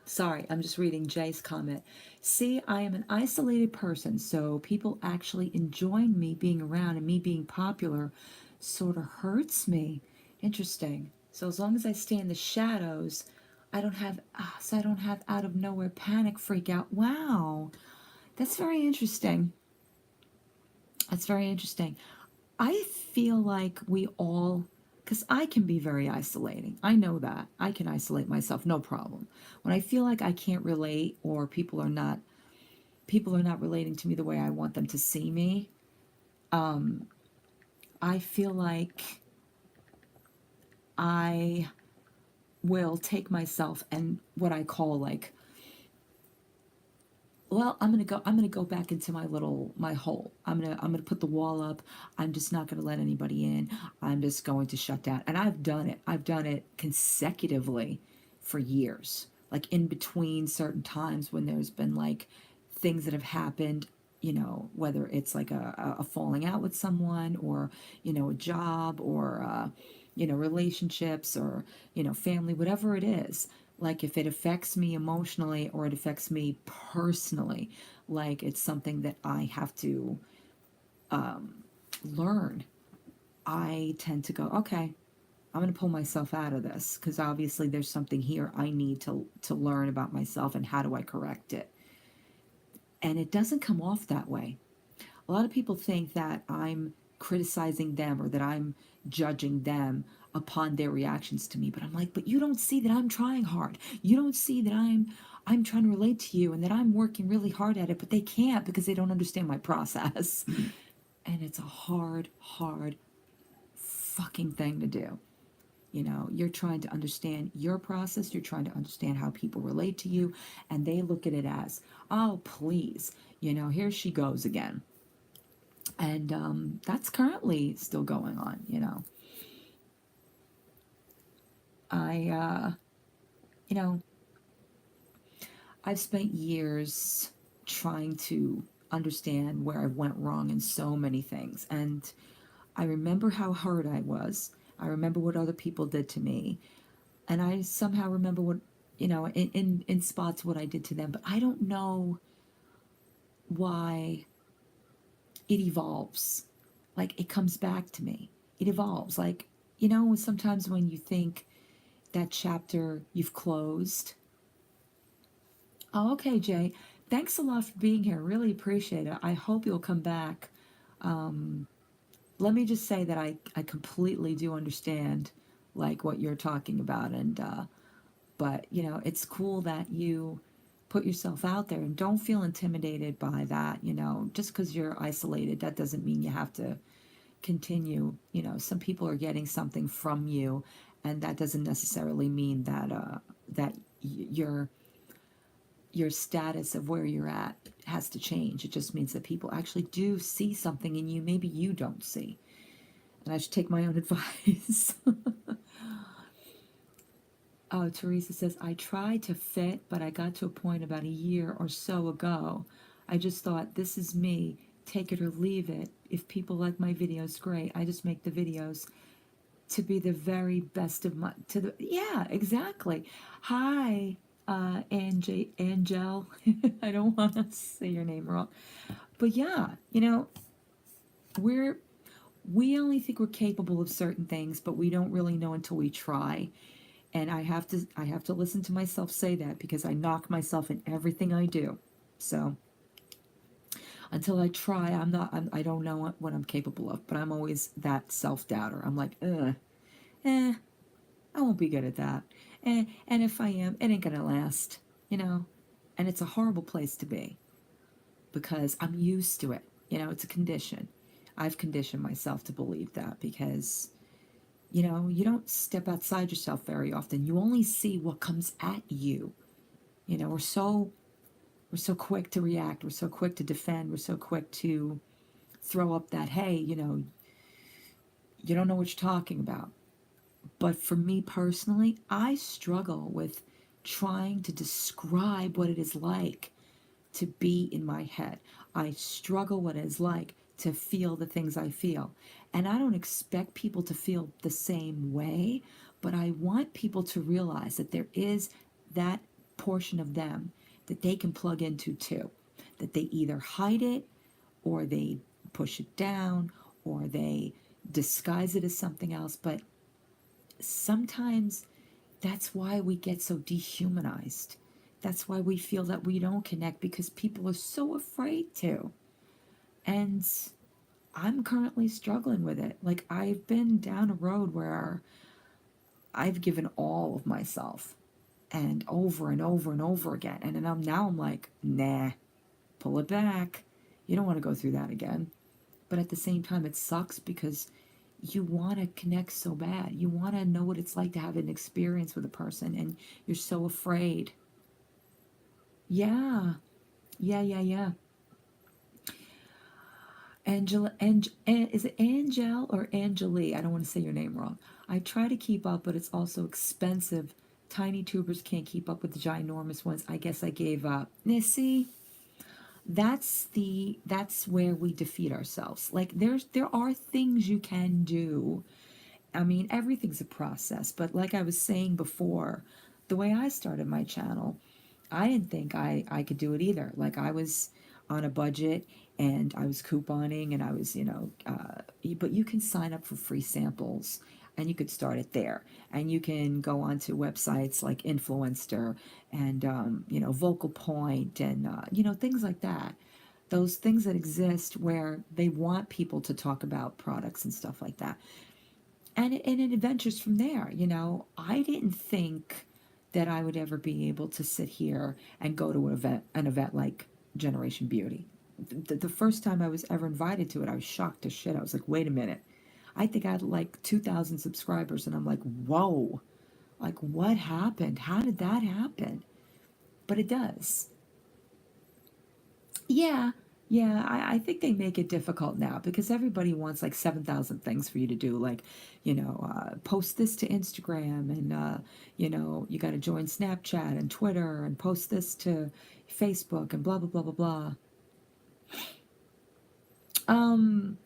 Speaker 1: sorry, I'm just reading Jay's comment. See, I am an isolated person, so people actually enjoying me being around and me being popular sort of hurts me. Interesting. So as long as I stay in the shadows, I don't have out of nowhere panic freak out. Wow. That's very interesting. That's very interesting. I feel like we all, because I can be very isolating. I know that. I can isolate myself, no problem. When I feel like I can't relate or people are not relating to me the way I want them to see me, I feel like I will take myself and what I call like, well, I'm gonna go back into my hole. I'm gonna put the wall up. I'm just not gonna let anybody in. I'm just going to shut down. And I've done it consecutively for years, like in between certain times when there's been like things that have happened, whether it's like a falling out with someone, or a job, or relationships, or family, whatever it is. Like if it affects me emotionally or it affects me personally, like it's something that I have to learn, I tend to go, okay, I'm going to pull myself out of this, because obviously there's something here I need to learn about myself, and how do I correct it. And it doesn't come off that way. A lot of people think that I'm criticizing them, or that I'm judging them upon their reactions to me, but I'm like, but you don't see that I'm trying hard. You don't see that I'm trying to relate to you, and that I'm working really hard at it, but they can't because they don't understand my process. And it's a hard fucking thing to do. You're trying to understand your process, you're trying to understand how people relate to you, and they look at it as, oh, please, here she goes again. And that's currently still going on. I, you know, I've spent years trying to understand where I went wrong in so many things. And I remember how hurt I was. I remember what other people did to me. And I somehow remember what, in spots what I did to them. But I don't know why it evolves. Like it comes back to me. It evolves. Like, sometimes when you think that chapter you've closed. Oh, okay, Jay. Thanks a lot for being here. Really appreciate it. I hope you'll come back. Let me just say that I completely do understand like what you're talking about, and but it's cool that you put yourself out there, and don't feel intimidated by that. Just because you're isolated, that doesn't mean you have to continue. Some people are getting something from you, and that doesn't necessarily mean that your status of where you're at has to change. It just means that people actually do see something in you maybe you don't see. And I should take my own advice. Oh, Teresa says, I tried to fit, but I got to a point about a year or so ago. I just thought, this is me. Take it or leave it. If people like my videos, great. I just make the videos to be the very best of yeah, exactly. Hi, Angel. I don't want to say your name wrong. But yeah, we're we only think we're capable of certain things, but we don't really know until we try. And I have to listen to myself say that, because I knock myself in everything I do. So until I try, I don't know what I'm capable of, but I'm always that self-doubter. I'm like, I won't be good at that. And if I am, it ain't gonna last, you know? And it's a horrible place to be, because I'm used to it. It's a condition. I've conditioned myself to believe that, because You don't step outside yourself very often. You only see what comes at you. We're so quick to react, we're so quick to defend, we're so quick to throw up that, hey, you don't know what you're talking about. But for me personally, I struggle with trying to describe what it is like to be in my head. I struggle what it is like to feel the things I feel. And I don't expect people to feel the same way, but I want people to realize that there is that portion of them that they can plug into too. That they either hide it, or they push it down, or they disguise it as something else. But sometimes that's why we get so dehumanized. That's why we feel that we don't connect, because people are so afraid to. And I'm currently struggling with it. Like, I've been down a road where I've given all of myself, and over and over and over again. And then I'm like, nah, pull it back. You don't want to go through that again. But at the same time, it sucks because you want to connect so bad. You want to know what it's like to have an experience with a person, and you're so afraid. Yeah, yeah, yeah, yeah. Is it Angel or Angeli? I don't want to say your name wrong. I try to keep up, but it's also expensive. Tiny tubers can't keep up with the ginormous ones. I guess I gave up. Now, see, that's where we defeat ourselves. Like, there are things you can do. I mean, everything's a process, but like I was saying before, the way I started my channel, I didn't think I could do it either. Like, I was on a budget, and I was couponing, and I was, but you can sign up for free samples, and you could start it there. And you can go onto websites like Influencer and, Vocal Point and, things like that. Those things that exist where they want people to talk about products and stuff like that, and it adventures from there. I didn't think that I would ever be able to sit here and go to an event like Generation Beauty. The first time I was ever invited to it, I was shocked to shit. I was like, wait a minute. I think I had like 2,000 subscribers, and I'm like, whoa, like, what happened? How did that happen? But it does. Yeah, yeah, I think they make it difficult now because everybody wants like 7,000 things for you to do. Like, post this to Instagram, and, you got to join Snapchat and Twitter, and post this to Facebook, and blah, blah, blah, blah, blah. Um,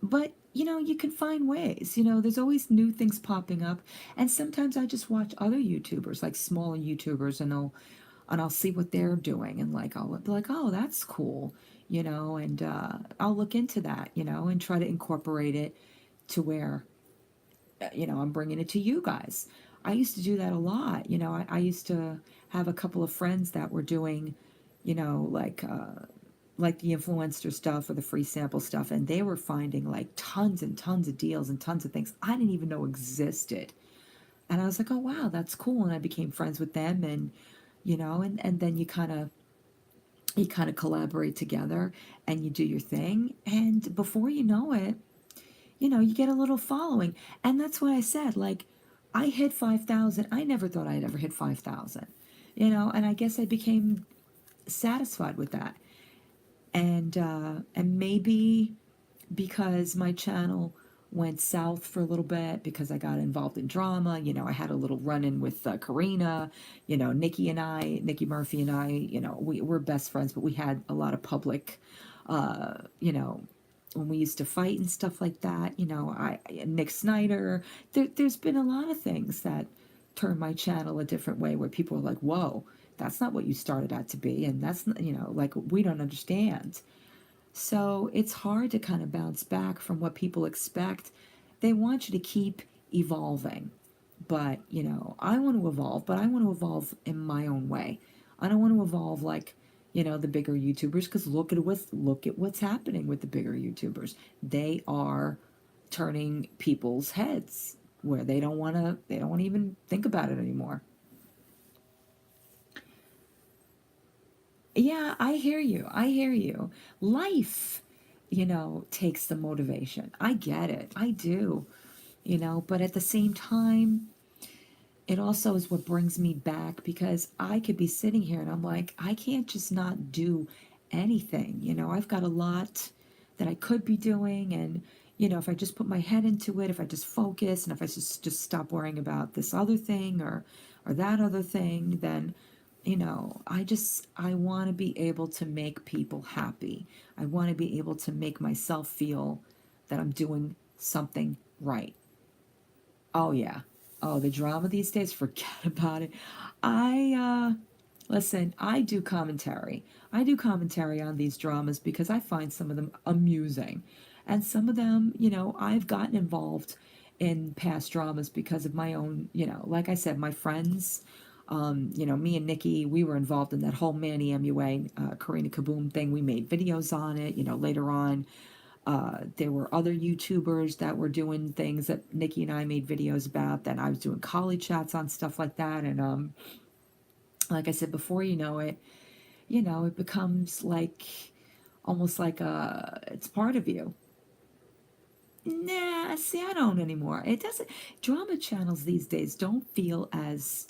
Speaker 1: but, you can find ways. There's always new things popping up. And sometimes I just watch other YouTubers, like smaller YouTubers, and I'll see what they're doing, and like I'll be like, oh, that's cool, and I'll look into that, and try to incorporate it to where, I'm bringing it to you guys. I used to do that a lot. I used to have a couple of friends that were doing, like the influencer stuff or the free sample stuff, and they were finding like tons and tons of deals and tons of things I didn't even know existed. And I was like, oh wow, that's cool. And I became friends with them, and and then you kind of collaborate together, and you do your thing, and before you know it, you get a little following. And that's why I said, like, I hit 5,000. I never thought I'd ever hit 5,000, and I guess I became satisfied with that. And maybe because my channel went south for a little bit because I got involved in drama. I had a little run in with Karina. Nikki Murphy and I, we're best friends, but we had a lot of public, uh, you know, when we used to fight and stuff like that. Nick Snyder. There's been a lot of things that turned my channel a different way, where people are like, whoa, that's not what you started out to be. And that's not, like, we don't understand. So it's hard to kind of bounce back from what people expect. They want you to keep evolving. But, I want to evolve, but I want to evolve in my own way. I don't want to evolve like, the bigger YouTubers, because look at what's happening with the bigger YouTubers. They are turning people's heads where they don't want to even think about it anymore. Yeah, I hear you. I hear you. Life, takes the motivation. I get it. I do. But at the same time, it also is what brings me back because I could be sitting here and I'm like, I can't just not do anything. I've got a lot that I could be doing. And, if I just put my head into it, if I just focus and if I just stop worrying about this other thing or that other thing, then, I want to be able to make people happy. I want to be able to make myself feel that I'm doing something right. Oh yeah. Oh, the drama these days, forget about it. Listen, I do commentary. I do commentary on these dramas because I find some of them amusing. And some of them, I've gotten involved in past dramas because of my own, like I said, my friends, me and Nikki, we were involved in that whole Manny MUA, Karina Kaboom thing. We made videos on it, later on. There were other YouTubers that were doing things that Nikki and I made videos about. Then I was doing Choly chats on stuff like that. And like I said, before it becomes like almost like it's part of you. Nah, see, I don't anymore. It doesn't. Drama channels these days don't feel as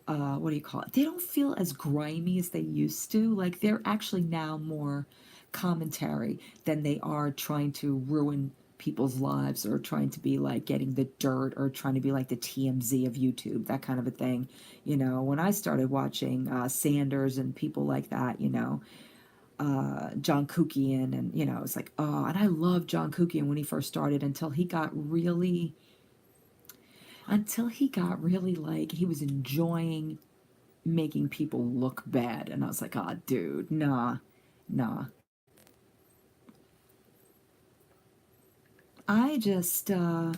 Speaker 1: what do you call it? They don't feel as grimy as they used to. Like they're actually now more commentary than they are trying to ruin people's lives or trying to be like getting the dirt or trying to be like the TMZ of YouTube, that kind of a thing. When I started watching Sanders and people like that, John Kukian, and it's like, oh, and I loved John Kukian when he first started until he got really like he was enjoying making people look bad. And I was like, oh, dude, nah, nah. I just, uh,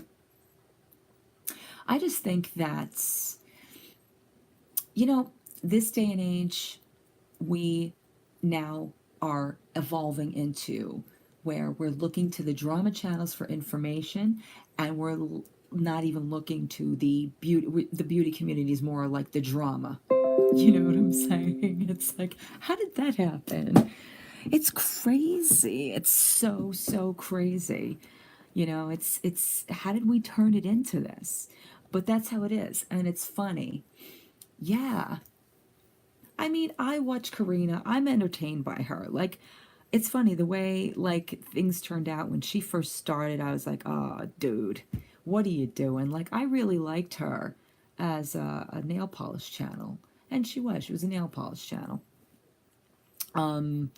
Speaker 1: I just think that's, you know, this day and age, we now are evolving into where we're looking to the drama channels for information, and we're not even looking to the beauty. The beauty community is more like the drama. You know what I'm saying? It's like, how did that happen? It's crazy. It's so crazy. It's how did we turn it into this? But that's how it is, and it's funny. Yeah. I mean, I watch Karina. I'm entertained by her. Like, it's funny the way like things turned out when she first started. I was like, "Oh, dude, what are you doing?" Like, I really liked her as a nail polish channel, and she was a nail polish channel. Um,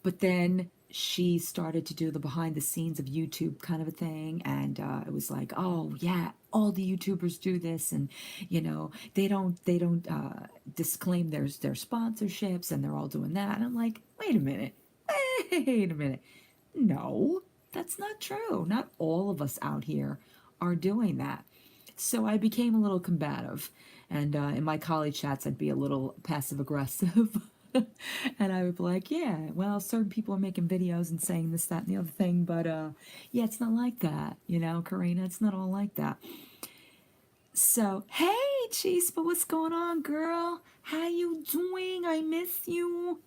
Speaker 1: but then she started to do the behind the scenes of YouTube kind of a thing, and it was like, oh yeah, all the YouTubers do this, and they don't disclaim their sponsorships, and they're all doing that. And I'm like, wait a minute, no, that's not true. Not all of us out here are doing that. So I became a little combative, and in my college chats, I'd be a little passive aggressive. And I would be like, yeah, well, certain people are making videos and saying this, that, and the other thing, but yeah, it's not like that, Karina. It's not all like that. So, hey, Chispa, what's going on, girl? How you doing? I miss you.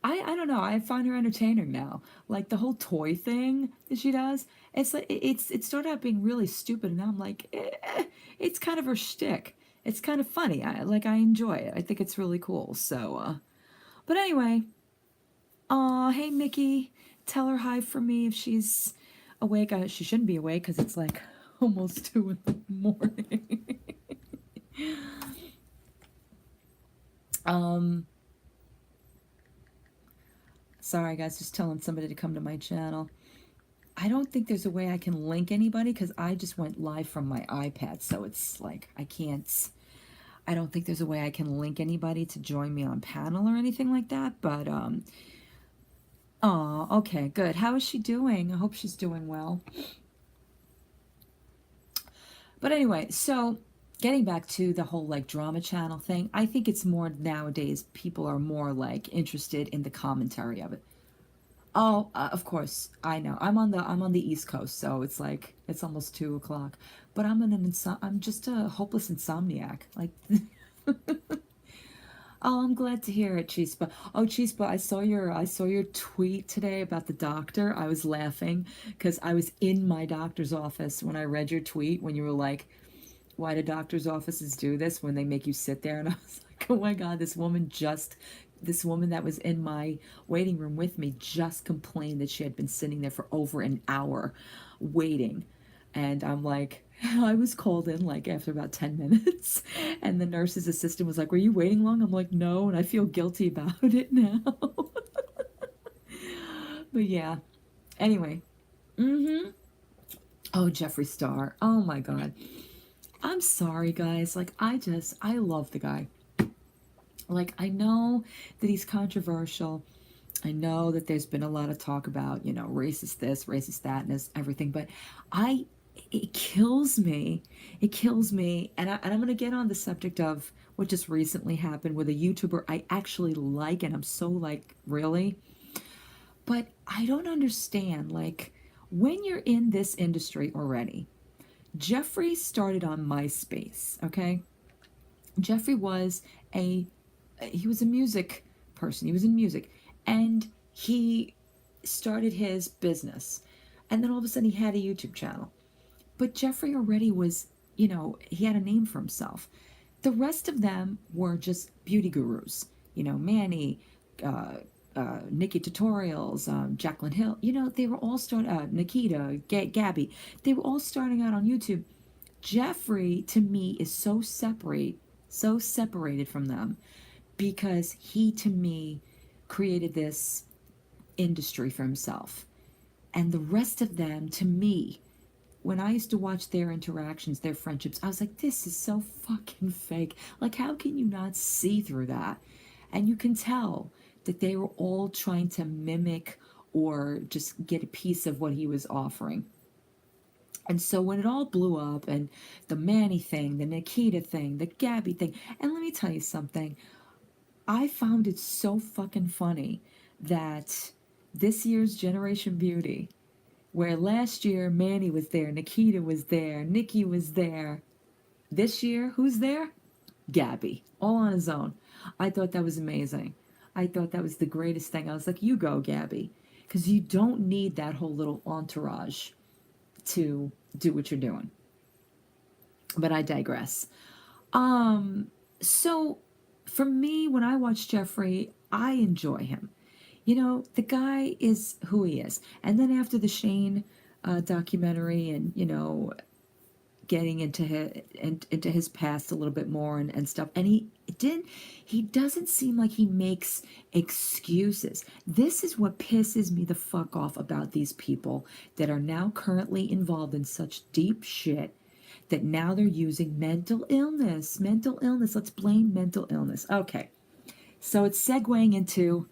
Speaker 1: I don't know. I find her entertaining now. Like the whole toy thing that she does. It's like it started out being really stupid, and now I'm like, it's kind of her shtick. It's kind of funny. I enjoy it. I think it's really cool. So, but anyway, hey Mickey, tell her hi for me if she's awake. She shouldn't be awake because it's like almost 2 in the morning. um, sorry guys, just telling somebody to come to my channel. I don't think there's a way I can link anybody because I just went live from my iPad, so it's like I can't. I don't think there's a way I can link anybody to join me on panel or anything like that. But oh, okay, good. How is she doing? I hope she's doing well. But anyway, so getting back to the whole like drama channel thing, I think it's more nowadays. People are more like interested in the commentary of it. Oh, of course, I know. I'm on the East Coast, so it's like it's almost 2 o'clock. But I'm just a hopeless insomniac. Like Oh, I'm glad to hear it, Chispa. Oh, Chispa, I saw your tweet today about the doctor. I was laughing because I was in my doctor's office when I read your tweet when you were like, "Why do doctors' offices do this when they make you sit there?" And I was like, "Oh my God, this woman that was in my waiting room with me just complained that she had been sitting there for over an hour waiting." And I'm like, I was called in like after about 10 minutes, and the nurse's assistant was like, "Were you waiting long?" I'm like, "No," and I feel guilty about it now. But yeah, anyway. Mm-hmm. Oh, Jeffree Star. Oh my God. I'm sorry, guys. Like, I love the guy. Like, I know that he's controversial. I know that there's been a lot of talk about, racist this, racist that, and everything, but I, it kills me. It kills me. And I'm going to get on the subject of what just recently happened with a YouTuber I actually like, and I'm so like, really? But I don't understand. Like, when you're in this industry already, Jeffree started on MySpace, okay? Jeffrey was a he was a music person. He was in music, and he started his business, and then all of a sudden he had a YouTube channel. But Jeffrey already was, he had a name for himself. The rest of them were just beauty gurus. Manny, uh, Nikki Tutorials, Jacqueline Hill. They were all starting. Nikita, Gabby. They were all starting out on YouTube. Jeffrey, to me, is so separated from them because he, to me, created this industry for himself. And the rest of them, to me, when I used to watch their interactions, their friendships, I was like, this is so fucking fake. Like, how can you not see through that? And you can tell that they were all trying to mimic or just get a piece of what he was offering. And so when it all blew up, and the Manny thing, the Nikita thing, the Gabby thing, and let me tell you something, I found it so fucking funny that this year's Generation Beauty, where last year Manny was there, Nikita was there, Nikki was there, this year, who's there? Gabby, all on his own. I thought that was amazing. I thought that was the greatest thing. I was like, you go, Gabby. Because you don't need that whole little entourage to do what you're doing. But I digress. Um, so for me, when I watch Jeffrey, I enjoy him. The guy is who he is. And then after the Shane documentary, and getting into his past a little bit more, and stuff, and he doesn't seem like he makes excuses. This is what pisses me the fuck off about these people that are now currently involved in such deep shit, that now they're using mental illness. Let's blame mental illness. Okay, so it's segueing into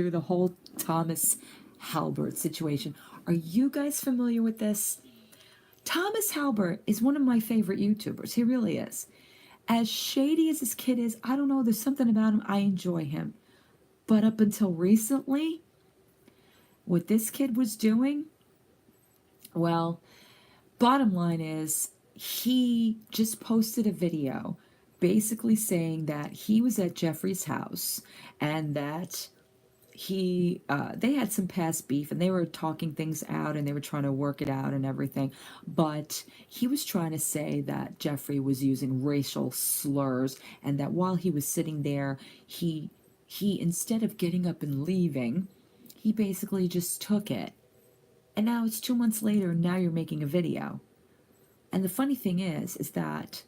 Speaker 1: the whole Thomas Halbert situation. Are you guys familiar with this? Thomas Halbert is one of my favorite YouTubers. He really is. As shady as this kid is, I don't know, there's something about him. I enjoy him. But up until recently, what this kid was doing, well, bottom line is, he just posted a video basically saying that he was at Jeffrey's house, and that they had some past beef, and they were talking things out, and they were trying to work it out and everything. But he was trying to say that Jeffrey was using racial slurs, and that while he was sitting there, he instead of getting up and leaving, he basically just took it. And now it's 2 months later, and now you're making a video. And the funny thing is that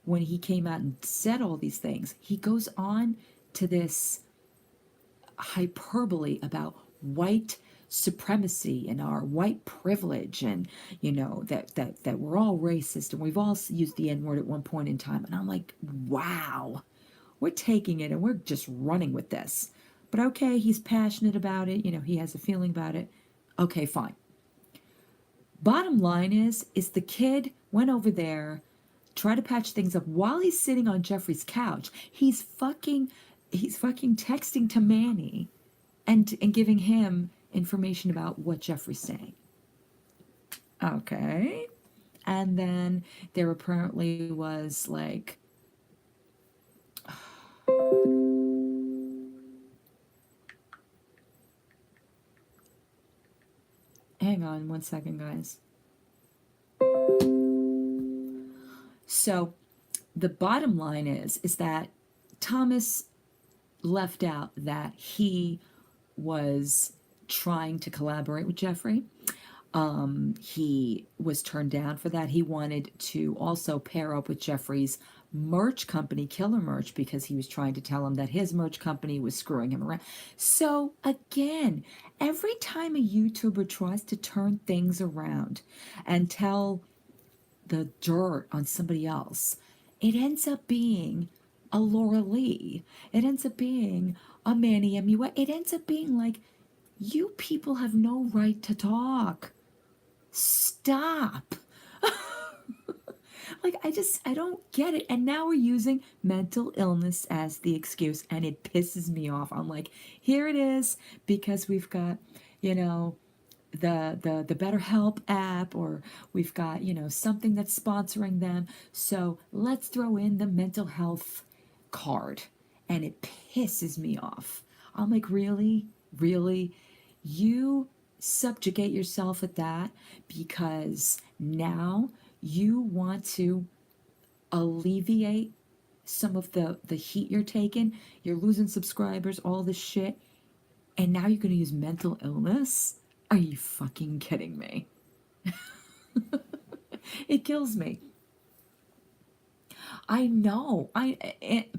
Speaker 1: when he came out and said all these things, he goes on to this hyperbole about white supremacy and our white privilege, and that we're all racist, and we've all used the N-word at one point in time. And I'm like, wow, we're taking it and we're just running with this. But okay, he's passionate about it, he has a feeling about it. Okay, fine. Bottom line is the kid went over there, tried to patch things up while he's sitting on Jeffrey's couch. He's fucking texting to Manny, and giving him information about what Jeffrey's saying. Okay. And then there apparently was like, hang on one second, guys. So the bottom line is that Thomas left out that he was trying to collaborate with Jeffrey. He was turned down for that. He wanted to also pair up with Jeffrey's merch company, Killer Merch, because he was trying to tell him that his merch company was screwing him around. So, again, every time a YouTuber tries to turn things around and tell the dirt on somebody else, it ends up being a Laura Lee. It ends up being a Manny MUA. It ends up being like, you people have no right to talk. Stop. Like, I don't get it. And now we're using mental illness as the excuse, and it pisses me off. I'm like, here it is, because we've got, you know, the BetterHelp app, or we've got, something that's sponsoring them. So let's throw in the mental health card. And it pisses me off. I'm like, really? Really? You subjugate yourself at that because now you want to alleviate some of the heat you're taking. You're losing subscribers, all this shit, and now you're going to use mental illness? Are you fucking kidding me? It kills me. I know.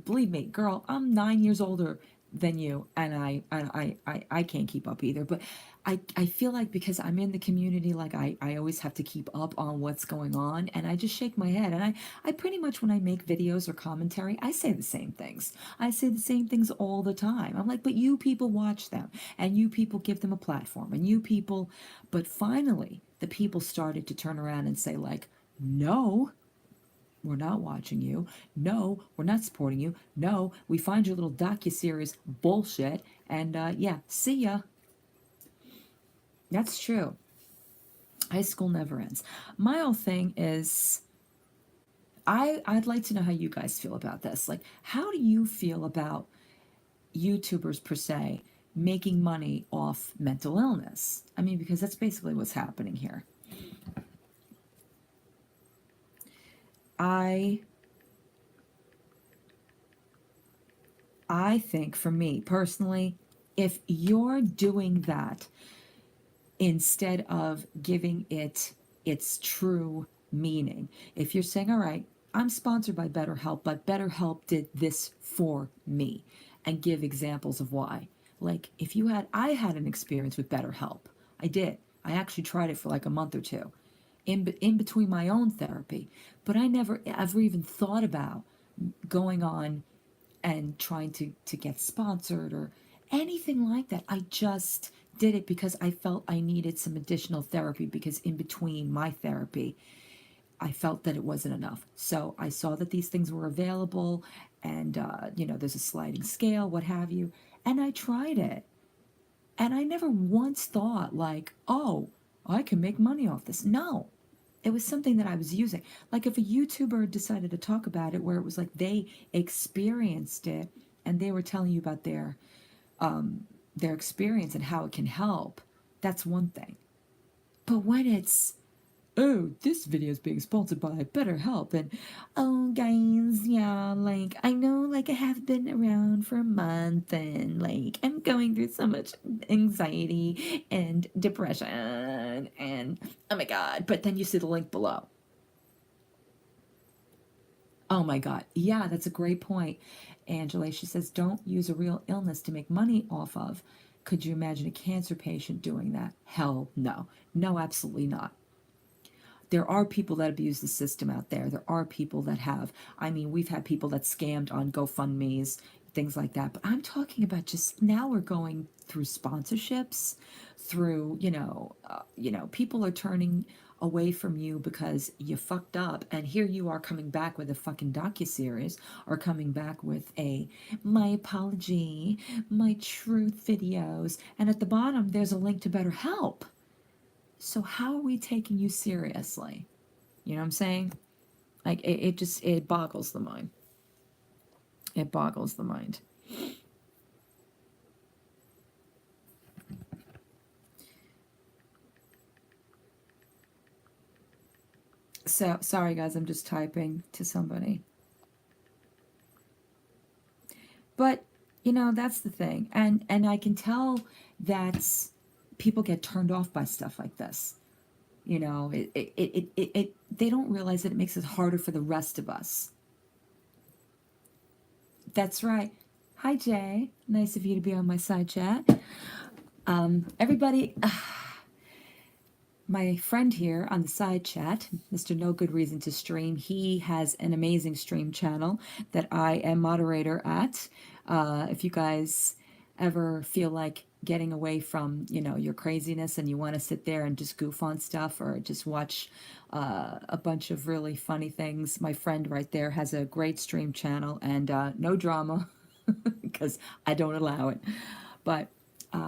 Speaker 1: Believe me, girl. I'm 9 years older than you, and I can't keep up either. But I feel like because I'm in the community, like I always have to keep up on what's going on, and I just shake my head. And I pretty much, when I make videos or commentary, I say the same things. I say the same things all the time. I'm like, but you people watch them, and you people give them a platform, and you people. But finally, the people started to turn around and say, like, no, we're not watching you. No, we're not supporting you. No, we find your little docuseries bullshit. And yeah, see ya. That's true. High school never ends. My whole thing is, I'd like to know how you guys feel about this. Like, how do you feel about YouTubers per se making money off mental illness? I mean, because that's basically what's happening here. I I think, for me personally, if you're doing that instead of giving it its true meaning, if you're saying, all right, I'm sponsored by BetterHelp, but BetterHelp did this for me, and give examples of why. Like, if you had, I had an experience with BetterHelp. I did. I actually tried it for like a month or two in between my own therapy, but I never ever even thought about going on and trying to get sponsored or anything like that. I just did it because I felt I needed some additional therapy, because in between my therapy, I felt that it wasn't enough. So I saw that these things were available, and there's a sliding scale, what have you, and I tried it. And I never once thought, like, oh, I can make money off this. No, it was something that I was using. Like, if a YouTuber decided to talk about it, where it was like they experienced it and they were telling you about their experience and how it can help, that's one thing. But when it's, oh, this video is being sponsored by BetterHelp, and oh, guys, yeah, like, I know, like, I have been around for a month, and like, I'm going through so much anxiety and depression, and oh my god, but then you see the link below. Oh my god, yeah, that's a great point, Angela. She says, don't use a real illness to make money off of. Could you imagine a cancer patient doing that? Hell no. No, absolutely not. There are people that abuse the system out there. There are people that have. I mean, we've had people that scammed on GoFundMe's, things like that. But I'm talking about, just now we're going through sponsorships, through, people are turning away from you because you fucked up, and here you are coming back with a fucking docuseries, or coming back with a my apology, my truth videos, and at the bottom there's a link to BetterHelp. So how are we taking you seriously? You know what I'm saying? Like it just, it boggles the mind. It boggles the mind. So sorry guys, I'm just typing to somebody. But that's the thing. And I can tell that people get turned off by stuff like this. They don't realize that it makes it harder for the rest of us. That's right. Hi Jay, nice of you to be on my side chat. Everybody, my friend here on the side chat, Mr. No Good Reason to Stream, he has an amazing stream channel that I am moderator at. If you guys ever feel like getting away from, your craziness and you want to sit there and just goof on stuff or just watch a bunch of really funny things, my friend right there has a great stream channel and no drama because I don't allow it. But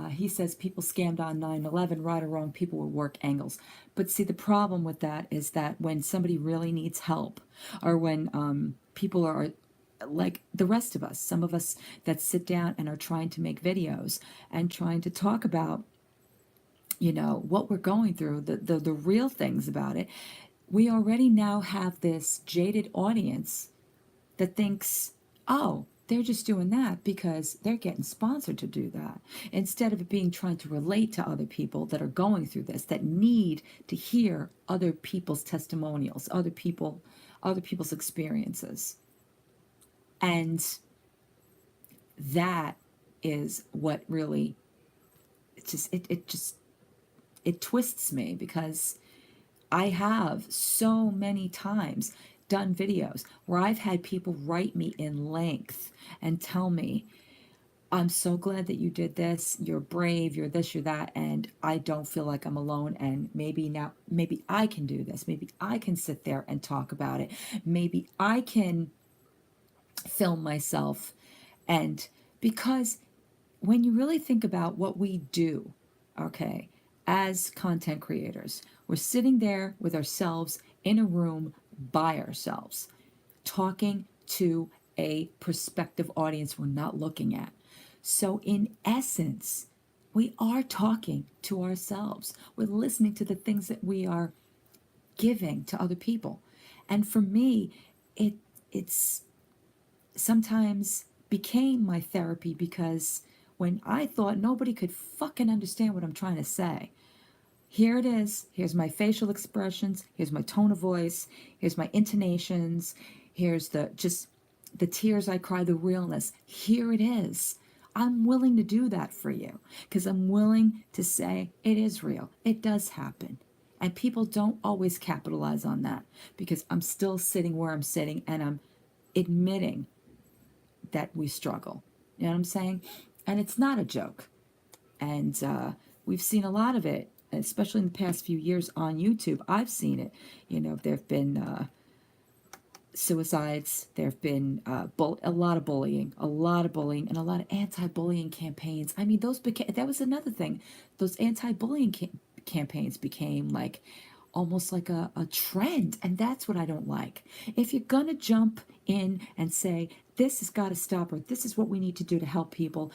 Speaker 1: he says people scammed on 9/11, right or wrong, people will work angles. But see, the problem with that is that when somebody really needs help, or when people are like the rest of us, some of us that sit down and are trying to make videos and trying to talk about, what we're going through, the real things about it, we already now have this jaded audience that thinks, oh, they're just doing that because they're getting sponsored to do that. Instead of it being trying to relate to other people that are going through this, that need to hear other people's testimonials, other people's experiences. And that is what really it twists me, because I have so many times done videos where I've had people write me in length and tell me, I'm so glad that you did this. You're brave, you're this, you're that, and I don't feel like I'm alone. And maybe I can do this. Maybe I can sit there and talk about it. Maybe I can film myself. And because when you really think about what we do, okay, as content creators, we're sitting there with ourselves in a room by ourselves, talking to a prospective audience we're not looking at. So, in essence, we are talking to ourselves. We're listening to the things that we are giving to other people. And for me, it's sometimes became my therapy, because when I thought nobody could fucking understand what I'm trying to say, here it is. Here's my facial expressions. Here's my tone of voice. Here's my intonations. Here's the tears I cry, the realness. Here it is. I'm willing to do that for you because I'm willing to say it is real. It does happen. And people don't always capitalize on that, because I'm still sitting where I'm sitting and I'm admitting that we struggle. You know what I'm saying? And it's not a joke. And we've seen a lot of it, especially in the past few years on YouTube. I've seen it. There have been suicides. There have been a lot of bullying, and a lot of anti-bullying campaigns. I mean, that was another thing. Those anti-bullying campaigns became like almost like a trend, and that's what I don't like. If you're gonna jump in and say this has got to stop, or this is what we need to do to help people,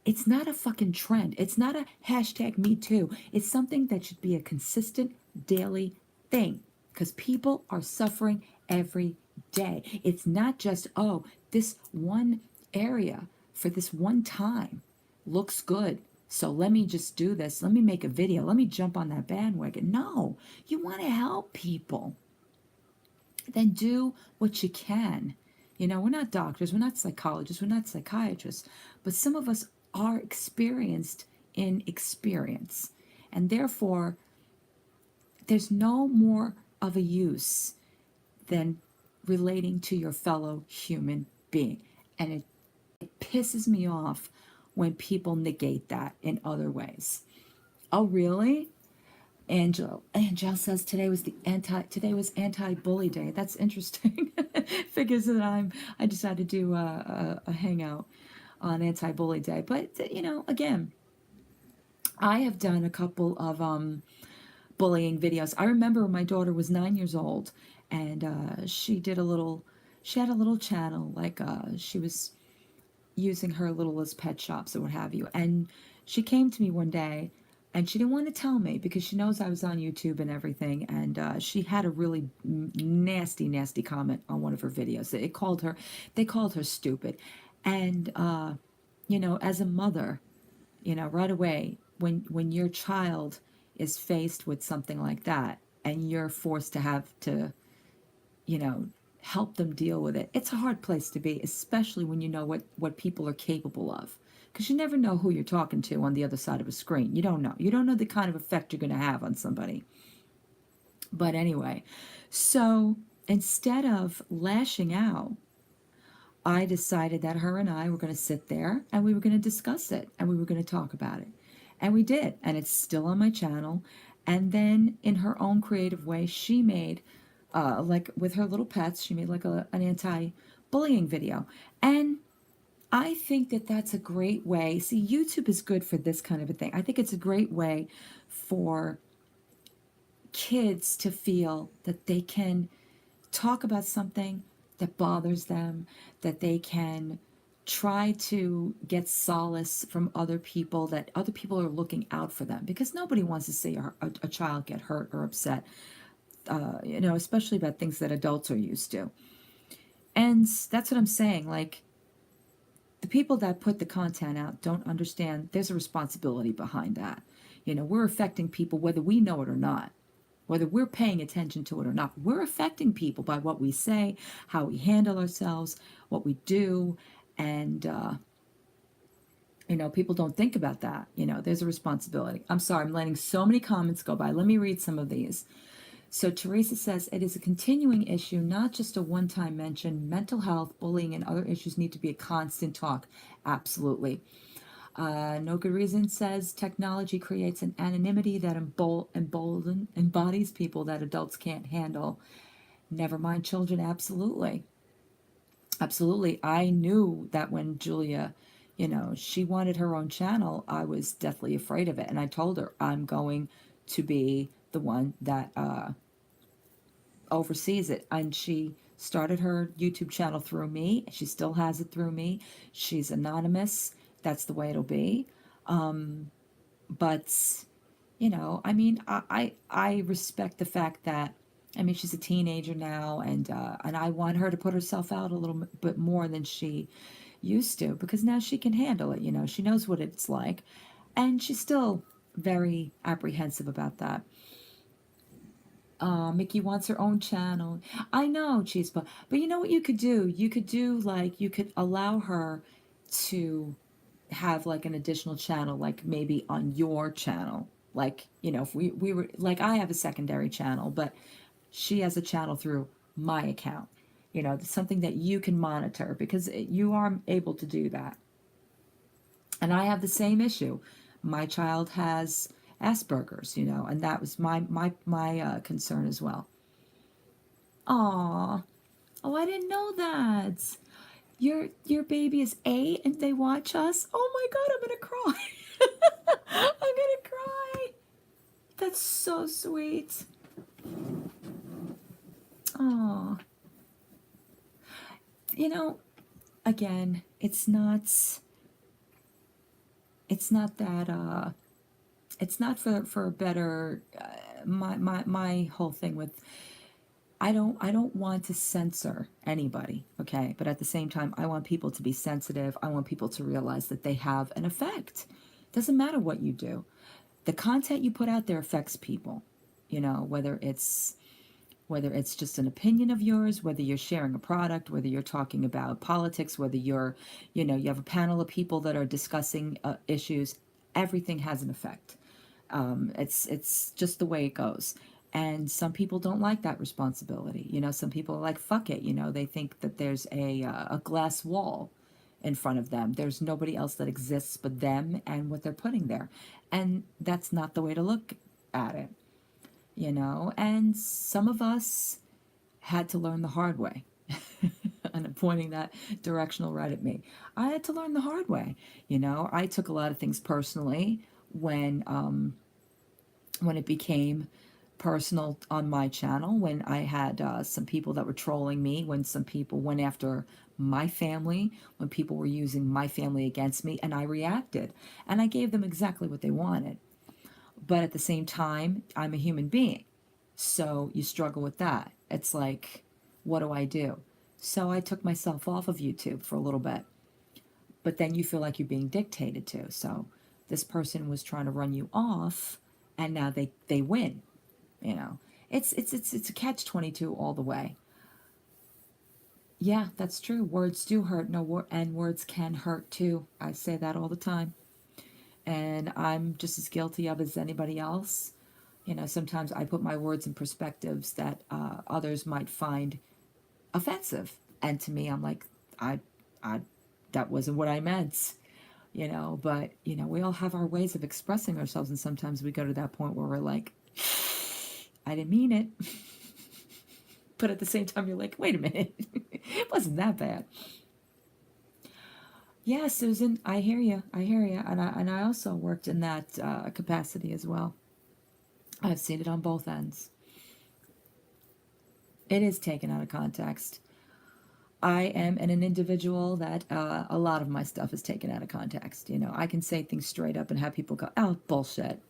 Speaker 1: it's not a fucking trend. It's not a hashtag me too. It's something that should be a consistent daily thing, because people are suffering every day. It's not just, oh, this one area for this one time looks good, so let me just do this. Let me make a video. Let me jump on that bandwagon. No, you want to help people. Then do what you can. We're not doctors, we're not psychologists, we're not psychiatrists, but some of us are experienced in experience. And therefore, there's no more of a use than relating to your fellow human being. And it pisses me off when people negate that in other ways. Oh, really? Angel says today was anti-bully day. That's interesting. Figures that I decided to do a hangout on anti-bully day. But again, I have done a couple of bullying videos. I remember my daughter was 9 years old, and she had a little channel, like she was using her little as pet shops or what have you. And she came to me one day, and she didn't want to tell me because she knows I was on YouTube and everything. And she had a really nasty, nasty comment on one of her videos. They called her stupid. And, as a mother, right away, when your child is faced with something like that and you're forced to have to, you know, help them deal with it. It's a hard place to be, especially when you know what people are capable of. Because you never know who you're talking to on the other side of a screen. You don't know. You don't know the kind of effect you're going to have on somebody. But anyway, so instead of lashing out, I decided that her and I were going to sit there and we were going to discuss it and we were going to talk about it. And we did. And it's still on my channel. And then in her own creative way, she made, like with her little pets, she made like an anti bullying video. And I think that that's a great way. See, YouTube is good for this kind of a thing. I think it's a great way for kids to feel that they can talk about something that bothers them, that they can try to get solace from other people, that other people are looking out for them, because nobody wants to see a child get hurt or upset, especially about things that adults are used to. And that's what I'm saying. Like, the people that put the content out don't understand there's a responsibility behind that. We're affecting people whether we know it or not, whether we're paying attention to it or not. We're affecting people by what we say, how we handle ourselves, what we do. And, people don't think about that. There's a responsibility. I'm sorry, I'm letting so many comments go by. Let me read some of these. So Teresa says, it is a continuing issue, not just a one-time mention. Mental health, bullying, and other issues need to be a constant talk. Absolutely. No Good Reason says, technology creates an anonymity that embodies people that adults can't handle. Never mind children. Absolutely. Absolutely. I knew that when Julia, she wanted her own channel, I was deathly afraid of it. And I told her, I'm going to be the one that oversees it. And she started her YouTube channel through me. She still has it through me. She's anonymous. That's the way it'll be. But I mean, I respect the fact that, I mean, she's a teenager now, and I want her to put herself out a little bit more than she used to, because now she can handle it. She knows what it's like, and she's still very apprehensive about that. Mickey wants her own channel. I know, Cheese, but you know what you could do? You could do, like, you could allow her to have like an additional channel, like maybe on your channel. Like, if we were like, I have a secondary channel, but she has a channel through my account. Something that you can monitor, because you are able to do that. And I have the same issue. My child has Asperger's, and that was my concern as well. Aw, oh, I didn't know that. Your baby is 8 and they watch us. Oh my God, I'm gonna cry. I'm gonna cry. That's so sweet. Oh, again, it's not that it's not for a better my whole thing with, I don't want to censor anybody, okay? But at the same time, I want people to be sensitive. I want people to realize that they have an effect. Doesn't matter what you do. The content you put out there affects people. Whether it's just an opinion of yours, whether you're sharing a product, whether you're talking about politics, whether you have a panel of people that are discussing issues, everything has an effect. It's just the way it goes. And some people don't like that responsibility. Some people are like, fuck it. They think that there's a glass wall in front of them. There's nobody else that exists but them and what they're putting there. And that's not the way to look at it. And some of us had to learn the hard way. And I'm pointing that directional right at me. I had to learn the hard way. I took a lot of things personally when it became personal on my channel when I had some people that were trolling me, when some people went after my family, when people were using my family against me, and I reacted. And I gave them exactly what they wanted. But at the same time, I'm a human being. So you struggle with that. It's like, what do I do? So I took myself off of YouTube for a little bit. But then you feel like you're being dictated to. So this person was trying to run you off, and now they win. You know, it's a catch 22 all the way. Yeah, that's true. Words do hurt. And words can hurt too. I say that all the time, and I'm just as guilty of as anybody else. Sometimes I put my words in perspectives that others might find offensive, and to me, I'm like, I, I, that wasn't what I meant. But we all have our ways of expressing ourselves, and sometimes we go to that point where we're like, I didn't mean it. But at the same time, you're like, wait a minute, it wasn't that bad. Yeah, Susan, I hear you. I hear you. And I also worked in that capacity as well. I've seen it on both ends. It is taken out of context. I am an individual that a lot of my stuff is taken out of context. I can say things straight up and have people go, oh, bullshit.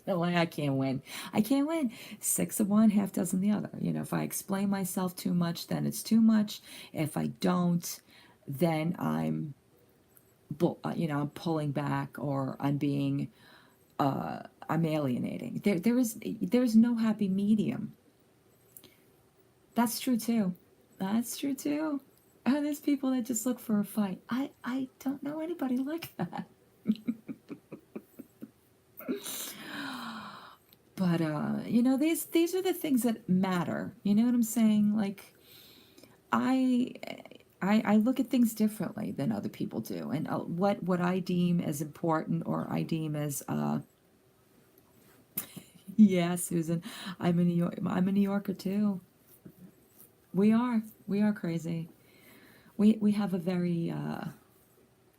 Speaker 1: No way, I can't win. I can't win. Six of one, half dozen the other. If I explain myself too much, then it's too much. If I don't, then I'm pulling back, or I'm alienating. There is no happy medium. That's true too. That's true too. Oh, there's people that just look for a fight. I don't know anybody like that. But these are the things that matter. You know what I'm saying? Like, I I look at things differently than other people do, and what I deem as important, or I deem as yeah, Susan, I'm a New Yorker too. We are crazy. We have a very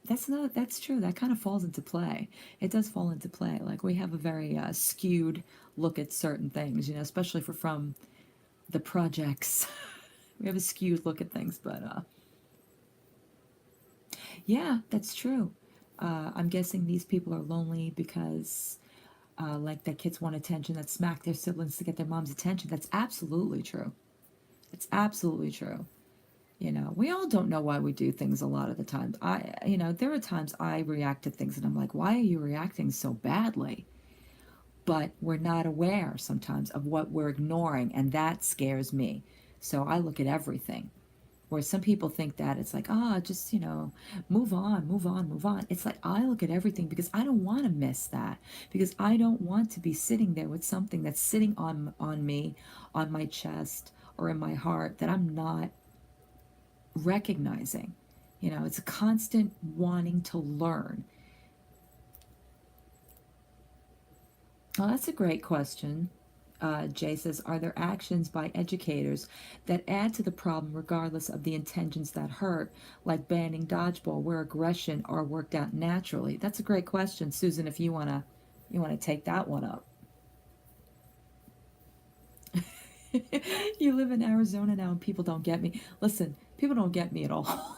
Speaker 1: that's true. That kind of falls into play. It does fall into play. Like, we have a very skewed look at certain things, especially for from the projects. We have a skewed look at things, but yeah, that's true. I'm guessing these people are lonely because, like, that kids want attention, that smack their siblings to get their mom's attention. That's absolutely true. It's absolutely true. We all don't know why we do things a lot of the times. There are times I react to things and I'm like, why are you reacting so badly? But we're not aware sometimes of what we're ignoring, and that scares me. So I look at everything. Where some people think that it's like, just, move on, move on, move on. It's like, I look at everything because I don't want to miss that. Because I don't want to be sitting there with something that's sitting on me, on my chest, or in my heart, that I'm not recognizing. It's a constant wanting to learn. Oh, that's a great question. Jay says, are there actions by educators that add to the problem regardless of the intentions that hurt, like banning dodgeball, where aggression are worked out naturally? That's a great question, Susan. If you wanna take that one up. You live in Arizona now, and people don't get me. Listen, people don't get me at all.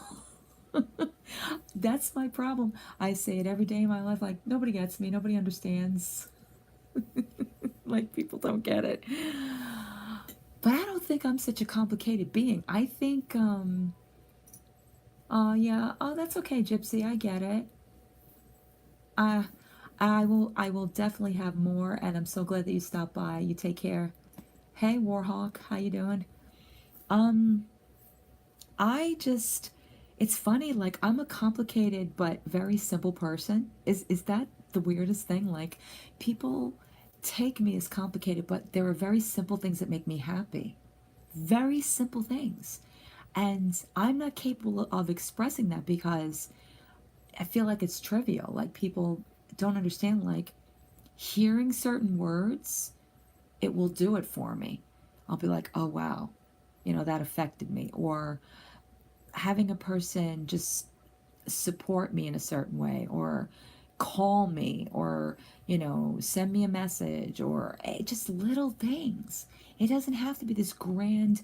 Speaker 1: That's my problem. I say it every day in my life. Like, nobody gets me. Nobody understands. Like, people don't get it. But I don't think I'm such a complicated being. I think, oh yeah, oh, that's okay, Gypsy. I get it. Uh, I will definitely have more, and I'm so glad that you stopped by. You take care. Hey, Warhawk, how you doing? Um, I just, it's funny. Like, I'm a complicated but very simple person. Is that the weirdest thing? Like, people take me as complicated, but there are very simple things that make me happy. Very simple things. And I'm not capable of expressing that because I feel like it's trivial. Like, people don't understand, like, hearing certain words, it will do it for me. I'll be like, oh wow, that affected me. Or having a person just support me in a certain way, or call me, or, send me a message, or just little things. It doesn't have to be this grand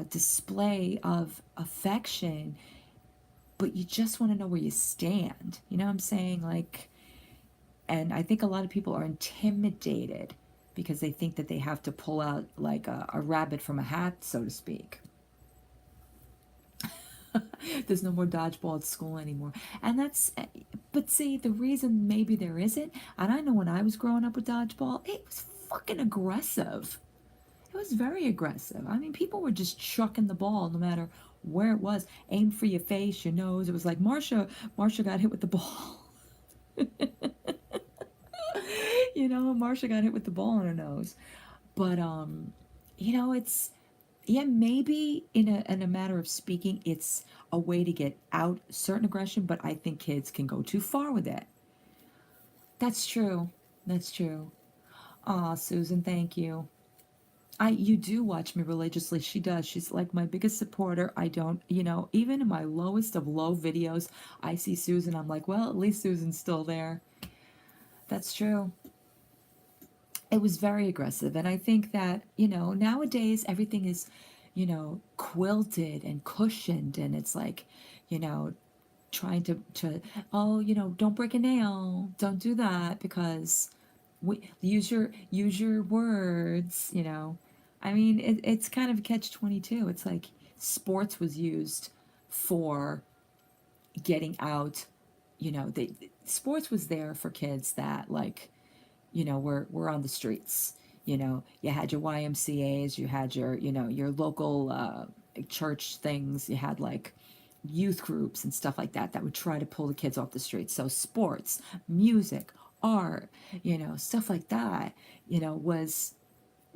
Speaker 1: display of affection, but you just want to know where you stand. You know what I'm saying? Like, and I think a lot of people are intimidated because they think that they have to pull out like a rabbit from a hat, so to speak. There's no more dodgeball at school anymore. And but see, the reason maybe there isn't, and I know when I was growing up with dodgeball, it was fucking aggressive. It was very aggressive. I mean, people were just chucking the ball no matter where it was. Aim for your face, your nose. It was like Marsha got hit with the ball. Marsha got hit with the ball on her nose. But it's, yeah, maybe in a matter of speaking, it's a way to get out certain aggression, but I think kids can go too far with it. That's true. That's true. Aw, Susan, thank you. You do watch me religiously. She does. She's like my biggest supporter. I don't, even in my lowest of low videos, I see Susan. I'm like, well, at least Susan's still there. That's true. It was very aggressive. And I think that, nowadays everything is, quilted and cushioned. And it's like, you know, trying oh, don't break a nail. Don't do that because use your words. I mean, it's kind of a catch 22. It's like sports was used for getting out. Sports was there for kids that, like, were on the streets. You had your YMCA's, you had your local church things, you had like youth groups and stuff like that would try to pull the kids off the streets. So sports, music, art, stuff like that, was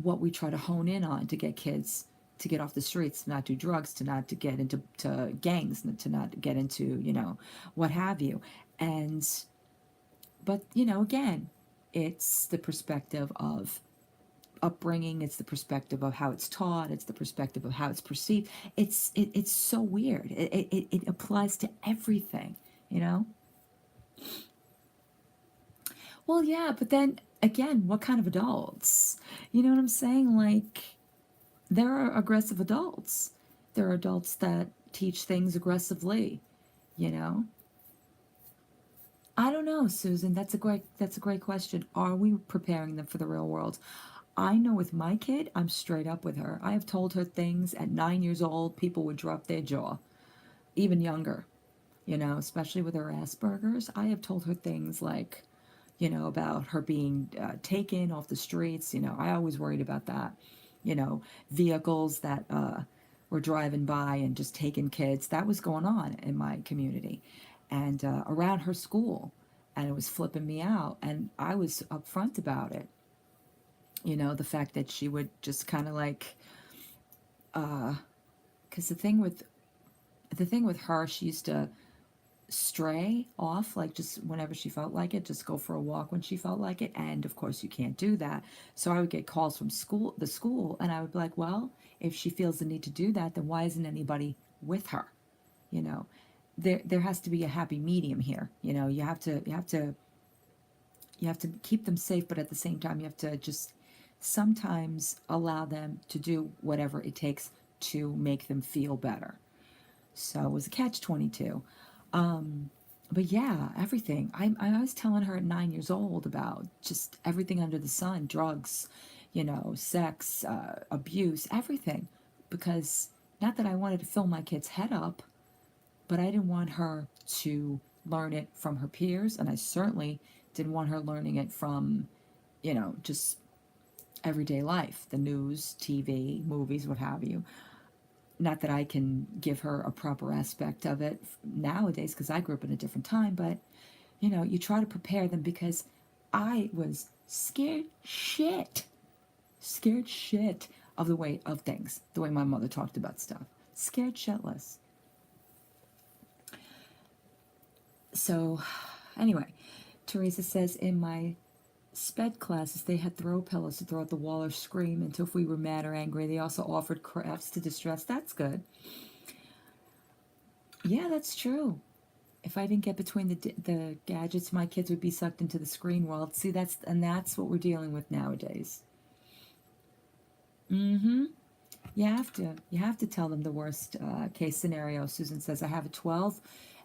Speaker 1: what we try to hone in on to get kids to get off the streets, to not do drugs, to not to get into gangs, to not get into, what have you. And but again, it's the perspective of upbringing, it's the perspective of how it's taught, it's the perspective of how it's perceived. It's so weird. It applies to everything, you know. Well, yeah, but then again, what kind of adults? You know what I'm saying? Like, there are aggressive adults. There are adults that teach things aggressively, you know. I don't know, Susan. That's a great question. Are we preparing them for the real world? I know with my kid, I'm straight up with her. I have told her things at 9 years old, people would drop their jaw. Even younger, especially with her Asperger's. I have told her things like, about her being taken off the streets. I always worried about that. Vehicles that were driving by and just taking kids. That was going on in my community and around her school. And it was flipping me out. And I was upfront about it. The fact that she would just kind of like, because the thing with her, she used to stray off, like just whenever she felt like it, just go for a walk when she felt like it. And of course, you can't do that. So I would get calls from the school, and I would be like, well, if she feels the need to do that, then why isn't anybody with her? You know, there has to be a happy medium here. You have to keep them safe, but at the same time, you have to just sometimes allow them to do whatever it takes to make them feel better. So it was a catch 22. But yeah, everything. I was telling her at 9 years old about just everything under the sun, drugs, sex, abuse, everything. Because not that I wanted to fill my kid's head up, but I didn't want her to learn it from her peers. And I certainly didn't want her learning it from, just everyday life, the news, TV, movies, what have you. Not that I can give her a proper aspect of it nowadays because I grew up in a different time, but you try to prepare them because I was scared shit of the way of things, the way my mother talked about stuff. Scared shitless. So, anyway, Teresa says in my sped classes, they had throw pillows to throw at the wall or scream until if we were mad or angry. They also offered crafts to distress. That's good. Yeah, that's true. If I didn't get between the gadgets, my kids would be sucked into the screen world. See, that's what we're dealing with nowadays. Mm-hmm. You have to tell them the worst case scenario. Susan says, I have a 12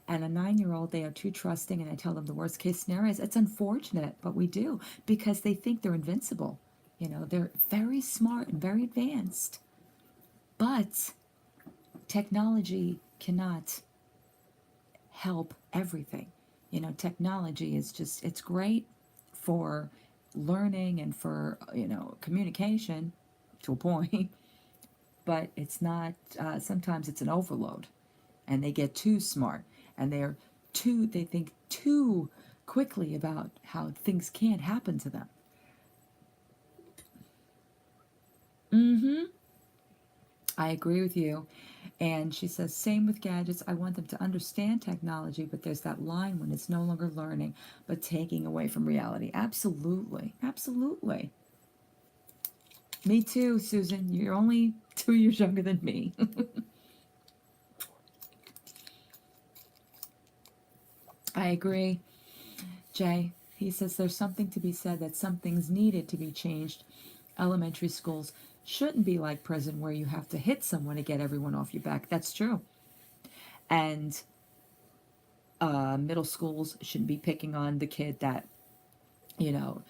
Speaker 1: and a 9-year old. They are too trusting, and I tell them the worst case scenarios. It's unfortunate, but we do, because they think they're invincible. They're very smart and very advanced, but technology cannot help everything. Technology is just, it's great for learning and for, communication to a point, but it's not, sometimes it's an overload, and they get too smart, and they think too quickly about how things can't happen to them. Mm-hmm. I agree with you. And she says, same with gadgets. I want them to understand technology, but there's that line when it's no longer learning, but taking away from reality. Absolutely. Absolutely. Me too, Susan. You're only 2 years younger than me. I agree. Jay, he says there's something to be said that some things needed to be changed. Elementary schools shouldn't be like prison where you have to hit someone to get everyone off your back. That's true. And middle schools shouldn't be picking on the kid that, you know,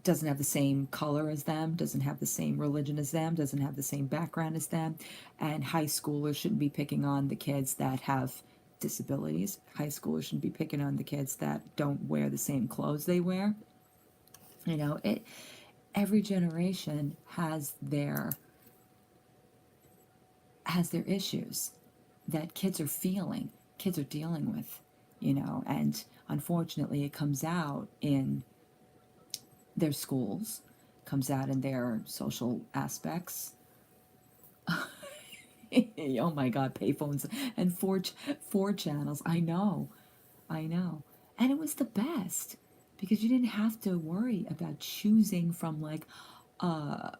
Speaker 1: doesn't have the same color as them, doesn't have the same religion as them, doesn't have the same background as them. And high schoolers shouldn't be picking on the kids that have disabilities. High schoolers shouldn't be picking on the kids that don't wear the same clothes they wear. It every generation has their issues that kids are feeling, kids are dealing with, and unfortunately it comes out in their schools, comes out in their social aspects. Oh my God, payphones and four channels. I know, and it was the best because you didn't have to worry about choosing from like, uh,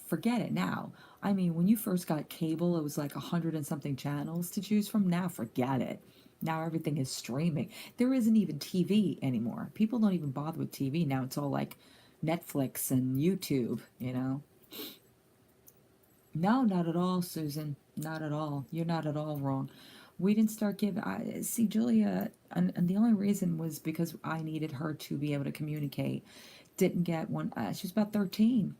Speaker 1: forget it now. I mean, when you first got cable, it was like 100 and something channels to choose from. Now, forget it. Now everything is streaming. There isn't even TV anymore. People don't even bother with TV now. It's all like Netflix and YouTube. No, not at all, Susan. Not at all. You're not at all wrong. We didn't start giving. See, Julia, and the only reason was because I needed her to be able to communicate. Didn't get one. She was about 13,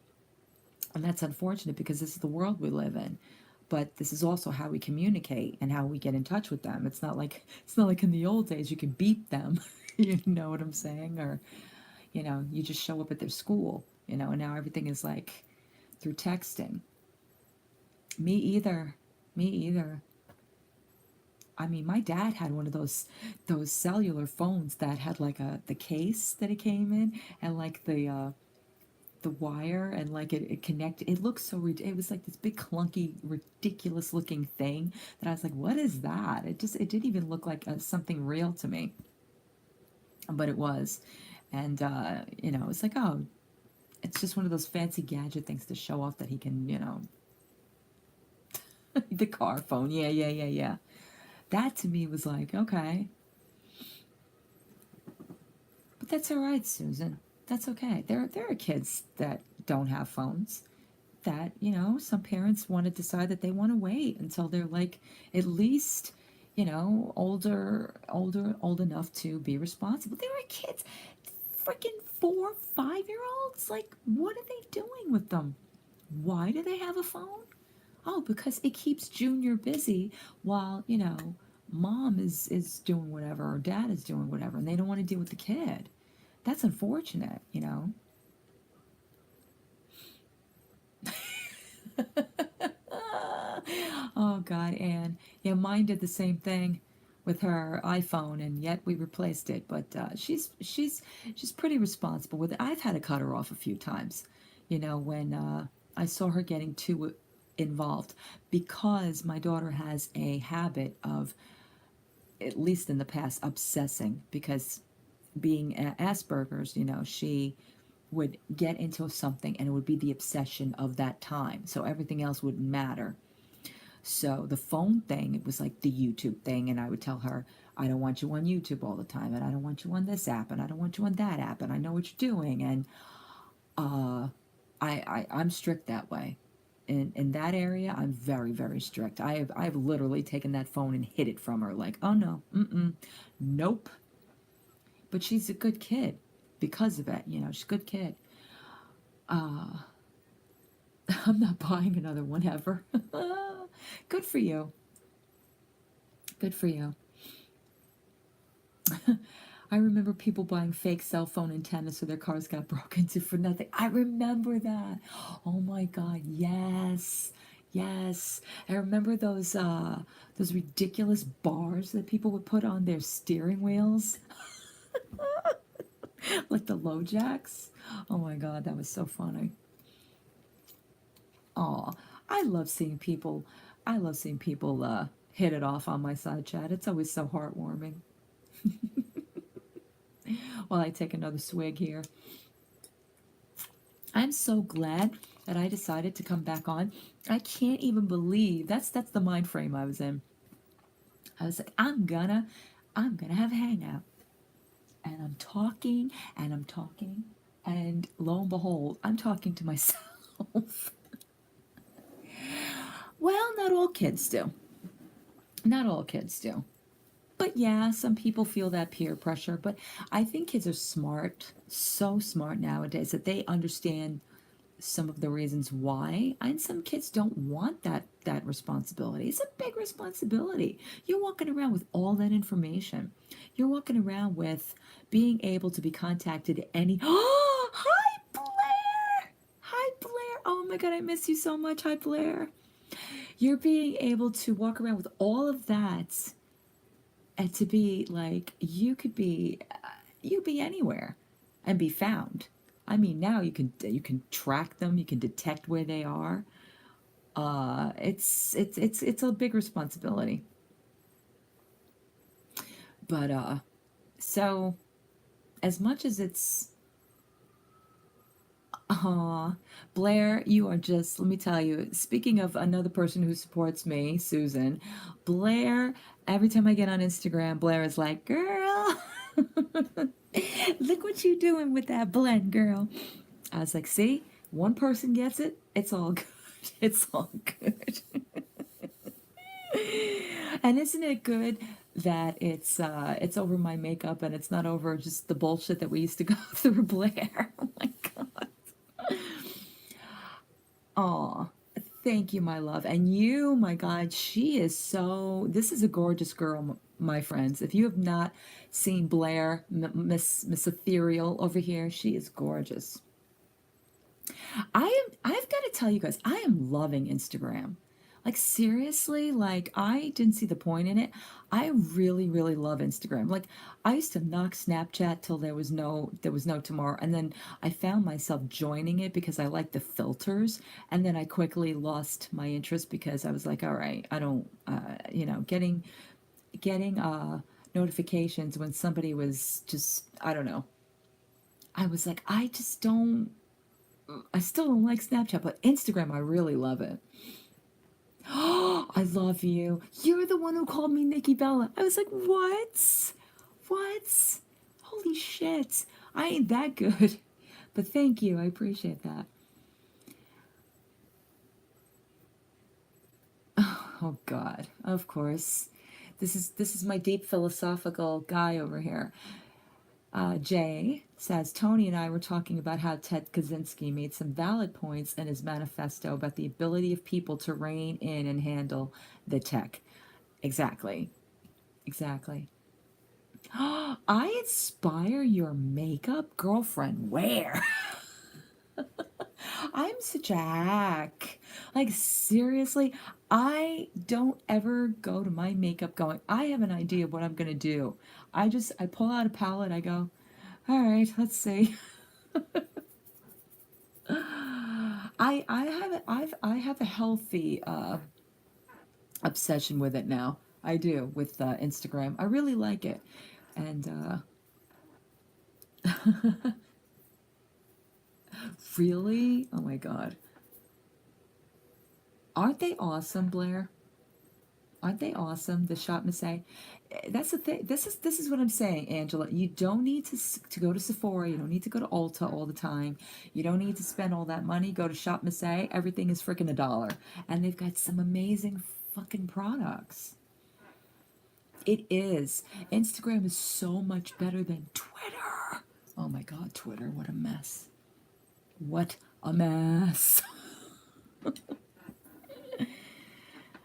Speaker 1: and that's unfortunate because this is the world we live in. But this is also how we communicate and how we get in touch with them. It's not like in the old days you could beat them. You know what I'm saying? Or you just show up at their school. And now everything is like through texting. Me either. Me either. I mean, my dad had one of those cellular phones that had like the case that it came in, and like the wire, and like it connected. It looked so it was like this big clunky ridiculous looking thing that I was like, what is that? It didn't even look like something real to me, but it was. And it's like, oh, it's just one of those fancy gadget things to show off that he can, the car phone. Yeah, yeah, yeah, yeah. That to me was like, okay, but that's all right, Susan. That's okay. There are kids that don't have phones, that some parents want to decide that they want to wait until they're like at least old enough to be responsible. There are kids, freaking 4 5 year olds, like, what are they doing with them? Why do they have a phone? Oh, because it keeps Junior busy while mom is doing whatever, or dad is doing whatever, and they don't want to deal with the kid. That's unfortunate. Oh God, Anne. Yeah, mine did the same thing with her iPhone, and yet we replaced it. But she's pretty responsible with it. I've had to cut her off a few times, when I saw her getting too involved, because my daughter has a habit of, at least in the past, obsessing, because being Asperger's, she would get into something and it would be the obsession of that time. So everything else wouldn't matter. So the phone thing, it was like the YouTube thing, and I would tell her, I don't want you on YouTube all the time, and I don't want you on this app, and I don't want you on that app, and I know what you're doing, and uh, I'm strict that way. In that area, I'm very, very strict. I've literally taken that phone and hid it from her, like, oh no, nope. But she's a good kid because of it. She's a good kid. I'm not buying another one ever. Good for you. Good for you. I remember people buying fake cell phone antennas so their cars got broken into for nothing. I remember that. Oh my God, yes. Yes. I remember those ridiculous bars that people would put on their steering wheels, like the low jacks. Oh my God, that was so funny. Oh, I love seeing people I love seeing people hit it off on my side chat. It's always so heartwarming. While I take another swig here. I'm so glad that I decided to come back on. I can't even believe that's the mind frame I was in. I was like, I'm gonna have a hangout. And I'm talking and I'm talking, and lo and behold, I'm talking to myself. Well, not all kids do. Not all kids do. But yeah, some people feel that peer pressure. But I think kids are smart, so smart nowadays that they understand some of the reasons why, and some kids don't want that responsibility. It's a big responsibility. You're walking around with all that information. You're walking around with being able to be contacted at any oh, hi Blair. Hi Blair. Oh my God, I miss you so much. Hi Blair. You're being able to walk around with all of that, and to be like, you be anywhere and be found. I mean, now you can track them, you can detect where they are. It's a big responsibility. But so as much as it's Blair, you are just, let me tell you, speaking of another person who supports me, Susan, Blair, every time I get on Instagram, Blair is like, girl, look what you doing with that blend, girl. I was like, see, one person gets it, it's all good. It's all good. And isn't it good that it's over my makeup and it's not over just the bullshit that we used to go through, Blair? Oh my God. Aw, thank you, my love. And you, my God, she is so. This is a gorgeous girl, my friends. If you have not seen Blair, Miss Ethereal over here, she is gorgeous. I've got to tell you guys, I am loving Instagram. Like seriously, like I didn't see the point in it. I really, really love Instagram. Like I used to knock Snapchat till there was no tomorrow, and then I found myself joining it because I like the filters, and then I quickly lost my interest because I was like, all right, I don't, getting notifications when somebody was just, I don't know. I was like, I still don't like Snapchat, but Instagram, I really love it. Oh, I love you. You're the one who called me Nikki Bella. I was like, what? What? Holy shit. I ain't that good. But thank you. I appreciate that. Oh God. Of course. This is my deep philosophical guy over here. Jay says Tony and I were talking about how Ted Kaczynski made some valid points in his manifesto about the ability of people to rein in and handle the tech. Exactly. Exactly. I inspire your makeup girlfriend. Where? I'm such a hack. Like, seriously, I don't ever go to my makeup going, I have an idea of what I'm going to do. I pull out a palette, I go, all right, let's see. I have a healthy obsession with it now. I do with Instagram. I really like it, and really, oh my God, aren't they awesome, Blair? Aren't they awesome? The shop Missy. That's the thing. This is what I'm saying, Angela. You don't need to go to Sephora. You don't need to go to Ulta all the time. You don't need to spend all that money. Go to Shop Missy. Everything is freaking $1, and they've got some amazing fucking products. It is. Instagram is so much better than Twitter. Oh my God, Twitter! What a mess. What a mess.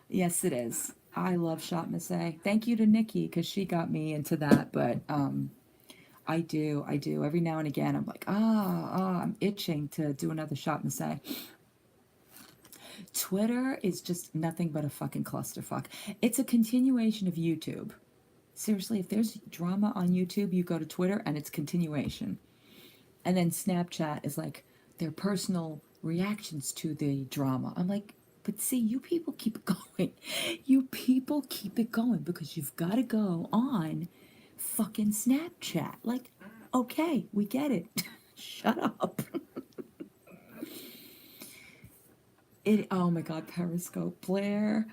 Speaker 1: Yes, it is. I love Shop Miss A. Thank you to Nikki because she got me into that. But I do. Every now and again, I'm like, I'm itching to do another Shop Miss A. Twitter is just nothing but a fucking clusterfuck. It's a continuation of YouTube. Seriously, if there's drama on YouTube, you go to Twitter and it's continuation. And then Snapchat is like their personal reactions to the drama. I'm like, but see, you people keep it going. You people keep it going because you've got to go on fucking Snapchat. Like, okay, we get it. Shut up. Oh my God, Periscope. Blair,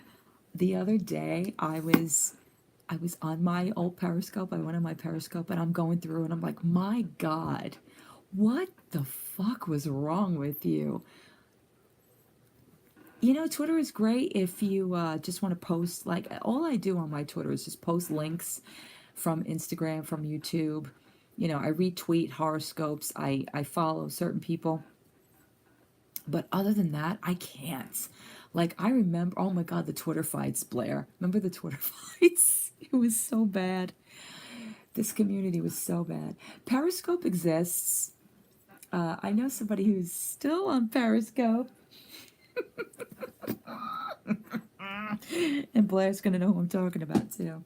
Speaker 1: the other day I was on my old Periscope. I went on my Periscope and I'm going through and I'm like, my God, what the fuck was wrong with you? You know, Twitter is great if you just want to post. Like, all I do on my Twitter is just post links from Instagram, from YouTube. You know, I retweet horoscopes. I follow certain people. But other than that, I can't. Like, I remember, oh my God, the Twitter fights, Blair. Remember the Twitter fights? It was so bad. This community was so bad. Periscope exists. I know somebody who's still on Periscope. And Blair's going to know who I'm talking about, too.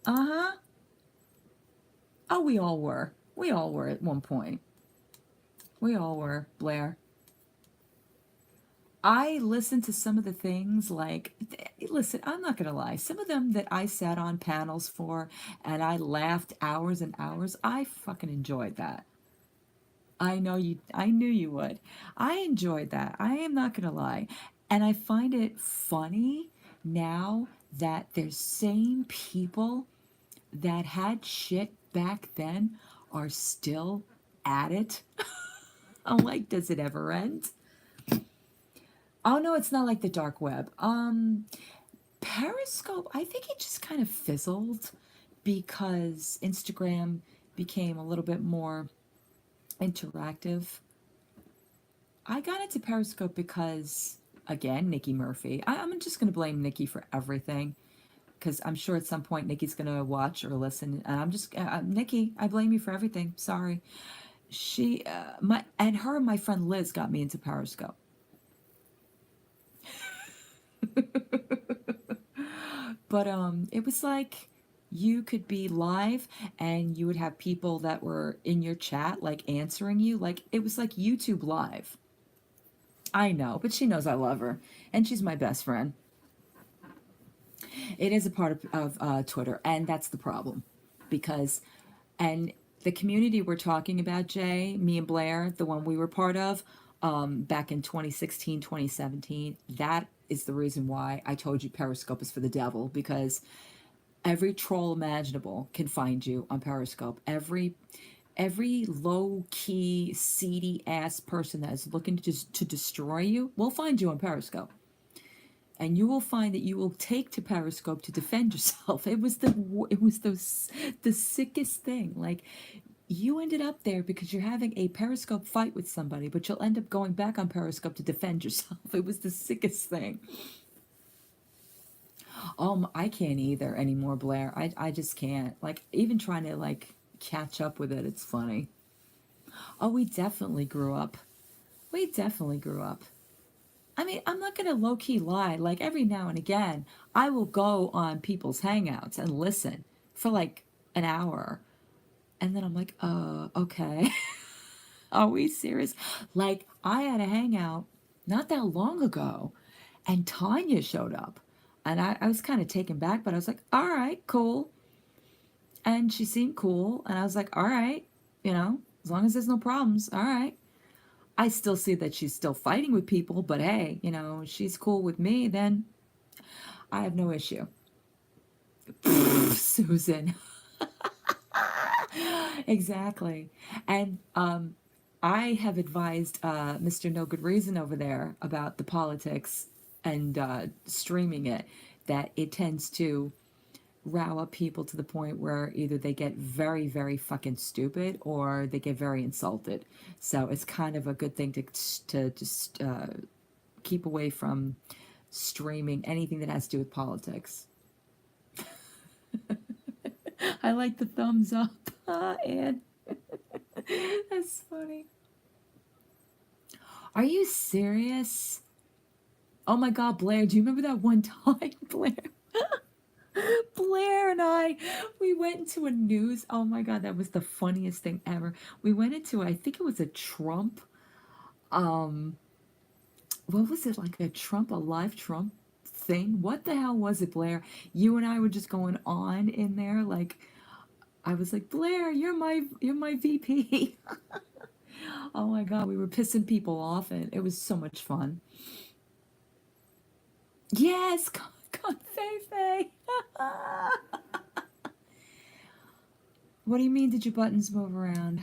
Speaker 1: Uh huh. Oh, we all were. We all were at one point. We all were, Blair. I listened to some of the things like, listen, I'm not going to lie. Some of them that I sat on panels for and I laughed hours and hours, I fucking enjoyed that. I knew you would. I enjoyed that. I am not going to lie. And I find it funny now that there's same people that had shit back then are still at it. I'm like, does it ever end? Oh no, it's not like the dark web. Periscope, I think it just kind of fizzled because Instagram became a little bit more interactive. I got into Periscope because, again, Nikki Murphy. I'm just going to blame Nikki for everything because I'm sure at some point Nikki's going to watch or listen. And I'm just, Nikki, I blame you for everything. Sorry. Her and my friend Liz got me into Periscope. But it was like you could be live and you would have people that were in your chat like answering you. Like it was like YouTube live. I know, but she knows I love her and she's my best friend. It is a part of Twitter, and that's the problem because, and the community we're talking about, Jay, me and Blair, the one we were part of back in 2016, 2017, that is the reason why I told you Periscope is for the devil because every troll imaginable can find you on Periscope. Every low key, seedy ass person that is looking to just to destroy you will find you on Periscope. And you will find that you will take to Periscope to defend yourself. The sickest thing. Like you ended up there because you're having a Periscope fight with somebody, but you'll end up going back on Periscope to defend yourself. It was the sickest thing. I can't either anymore, Blair. I just can't. Like even trying to like catch up with it, it's funny. Oh, we definitely grew up. We definitely grew up. I mean, I'm not going to low key lie. Like every now and again, I will go on people's hangouts and listen for like an hour. And then I'm like, okay. Are we serious? Like, I had a hangout not that long ago, and Tanya showed up. And I was kind of taken back, but I was like, all right, cool. And she seemed cool. And I was like, all right, as long as there's no problems, all right. I still see that she's still fighting with people, but hey, she's cool with me, then I have no issue. Susan. Exactly. And I have advised Mr. No Good Reason over there about the politics and streaming it, that it tends to rile up people to the point where either they get very, very fucking stupid or they get very insulted. So it's kind of a good thing to just keep away from streaming anything that has to do with politics. I like the thumbs up, and that's funny. Are you serious? Oh my God, Blair, do you remember that one time, Blair? Blair and I, we went into a news. Oh my God, that was the funniest thing ever. We went into, I think it was a Trump, um, what was it, like a Trump, a live Trump thing? What the hell was it, Blair? You and I were just going on in there, like, I was like, Blair, you're my VP. Oh my God, we were pissing people off, and it was so much fun. Yes, Feifei. What do you mean, did your buttons move around,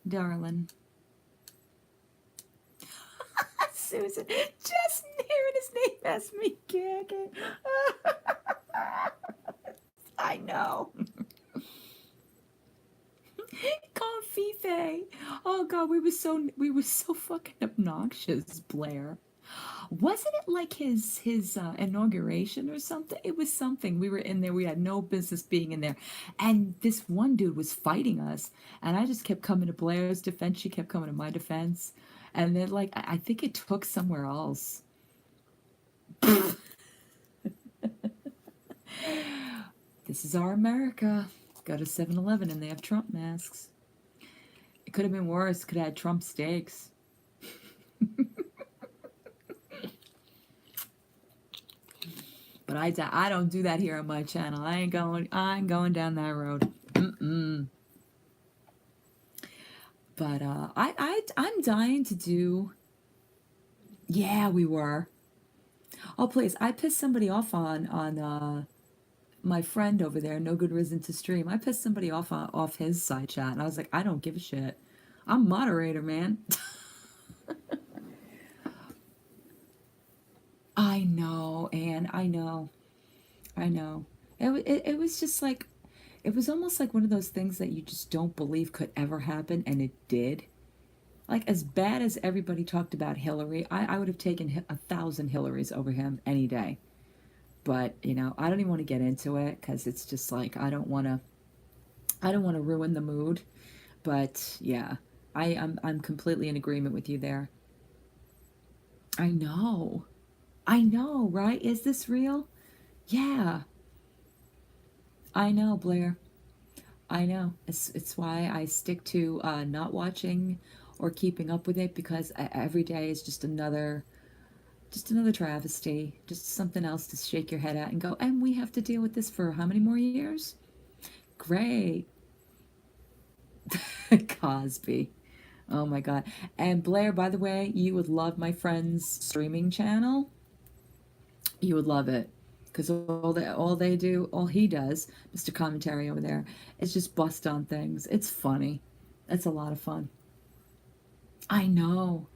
Speaker 1: darling? Susan, just hearing his name has me gagging. I know. Confife. Oh God, we were so fucking obnoxious, Blair. Wasn't it like his inauguration or something? It was something. We were in there. We had no business being in there, and this one dude was fighting us, and I just kept coming to Blair's defense. She kept coming to my defense, and then like I think it took somewhere else. This is our America. Go to 7-Eleven and they have Trump masks. It could have been worse. Could have had Trump steaks. But I don't do that here on my channel. I ain't going down that road. Mm-mm. But I'm dying to do. Yeah, we were. Oh please, I pissed somebody off on my friend over there. No Good Reason to Stream. I pissed somebody off his side chat, and I was like, I don't give a shit. I'm moderator, man. I know, and I know, I know. It was just like, it was almost like one of those things that you just don't believe could ever happen, and it did. Like, as bad as everybody talked about Hillary, I would have taken 1,000 Hillarys over him any day. But I don't even want to get into it because it's just like I don't want to ruin the mood. But yeah, I'm completely in agreement with you there. I know. I know, right? Is this real? Yeah, I know, Blair. I know. It's why I stick to not watching or keeping up with it, because every day is just another travesty, just something else to shake your head at and go, and we have to deal with this for how many more years? Great. Cosby. Oh my God. And Blair, by the way, you would love my friend's streaming channel. You would love it. Because all he does, Mr. Commentary over there, is just bust on things. It's funny. It's a lot of fun. I know.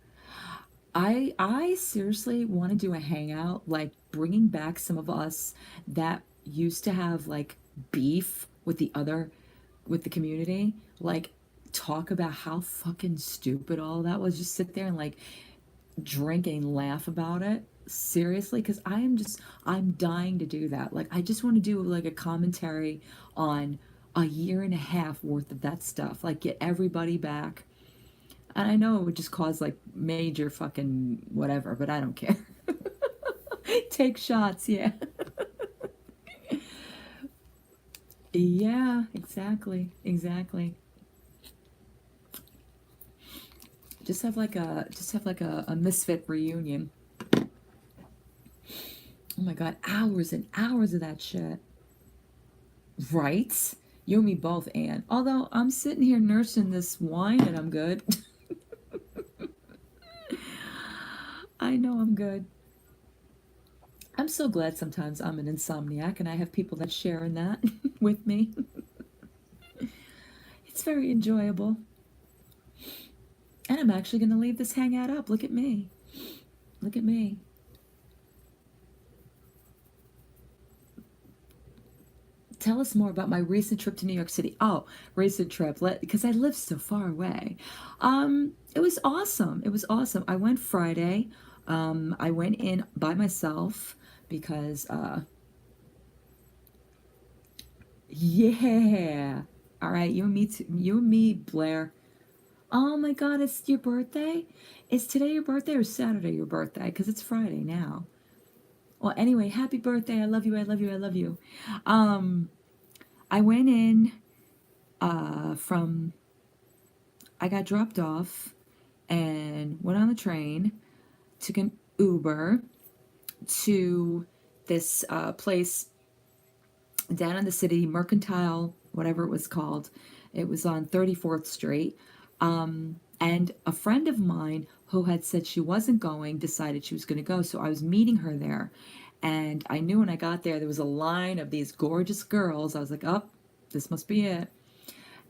Speaker 1: I seriously want to do a hangout, like bringing back some of us that used to have like beef with the community, like talk about how fucking stupid all that was. Just sit there and like drink and laugh about it. Seriously, because I'm dying to do that. Like I just want to do like a commentary on a year and a half worth of that stuff. Like get everybody back. And I know it would just cause like major fucking whatever, but I don't care. Take shots, yeah. Yeah, exactly. Exactly. Just have like a misfit reunion. Oh my God, hours and hours of that shit. Right? You and me both, Anne. Although I'm sitting here nursing this wine and I'm good. I know I'm good. I'm so glad sometimes I'm an insomniac and I have people that share in that with me. It's very enjoyable. And I'm actually going to leave this hangout up. Look at me. Look at me. Tell us more about my recent trip to New York City. Oh, recent trip, because I live so far away. It was awesome. It was awesome. I went Friday. I went in by myself because, yeah. All right, you and me, you and me, Blair. Oh my God, it's your birthday. Is today your birthday or Saturday your birthday? Because it's Friday now. Well, anyway, happy birthday. I love you. I love you. I love you. Um, I went in from I got dropped off and went on the train, took an Uber to this place down in the city, Mercantile, whatever it was called. It was on 34th Street. And a friend of mine who had said she wasn't going decided she was going to go. So I was meeting her there. And I knew when I got there was a line of these gorgeous girls. I was like, oh, this must be it.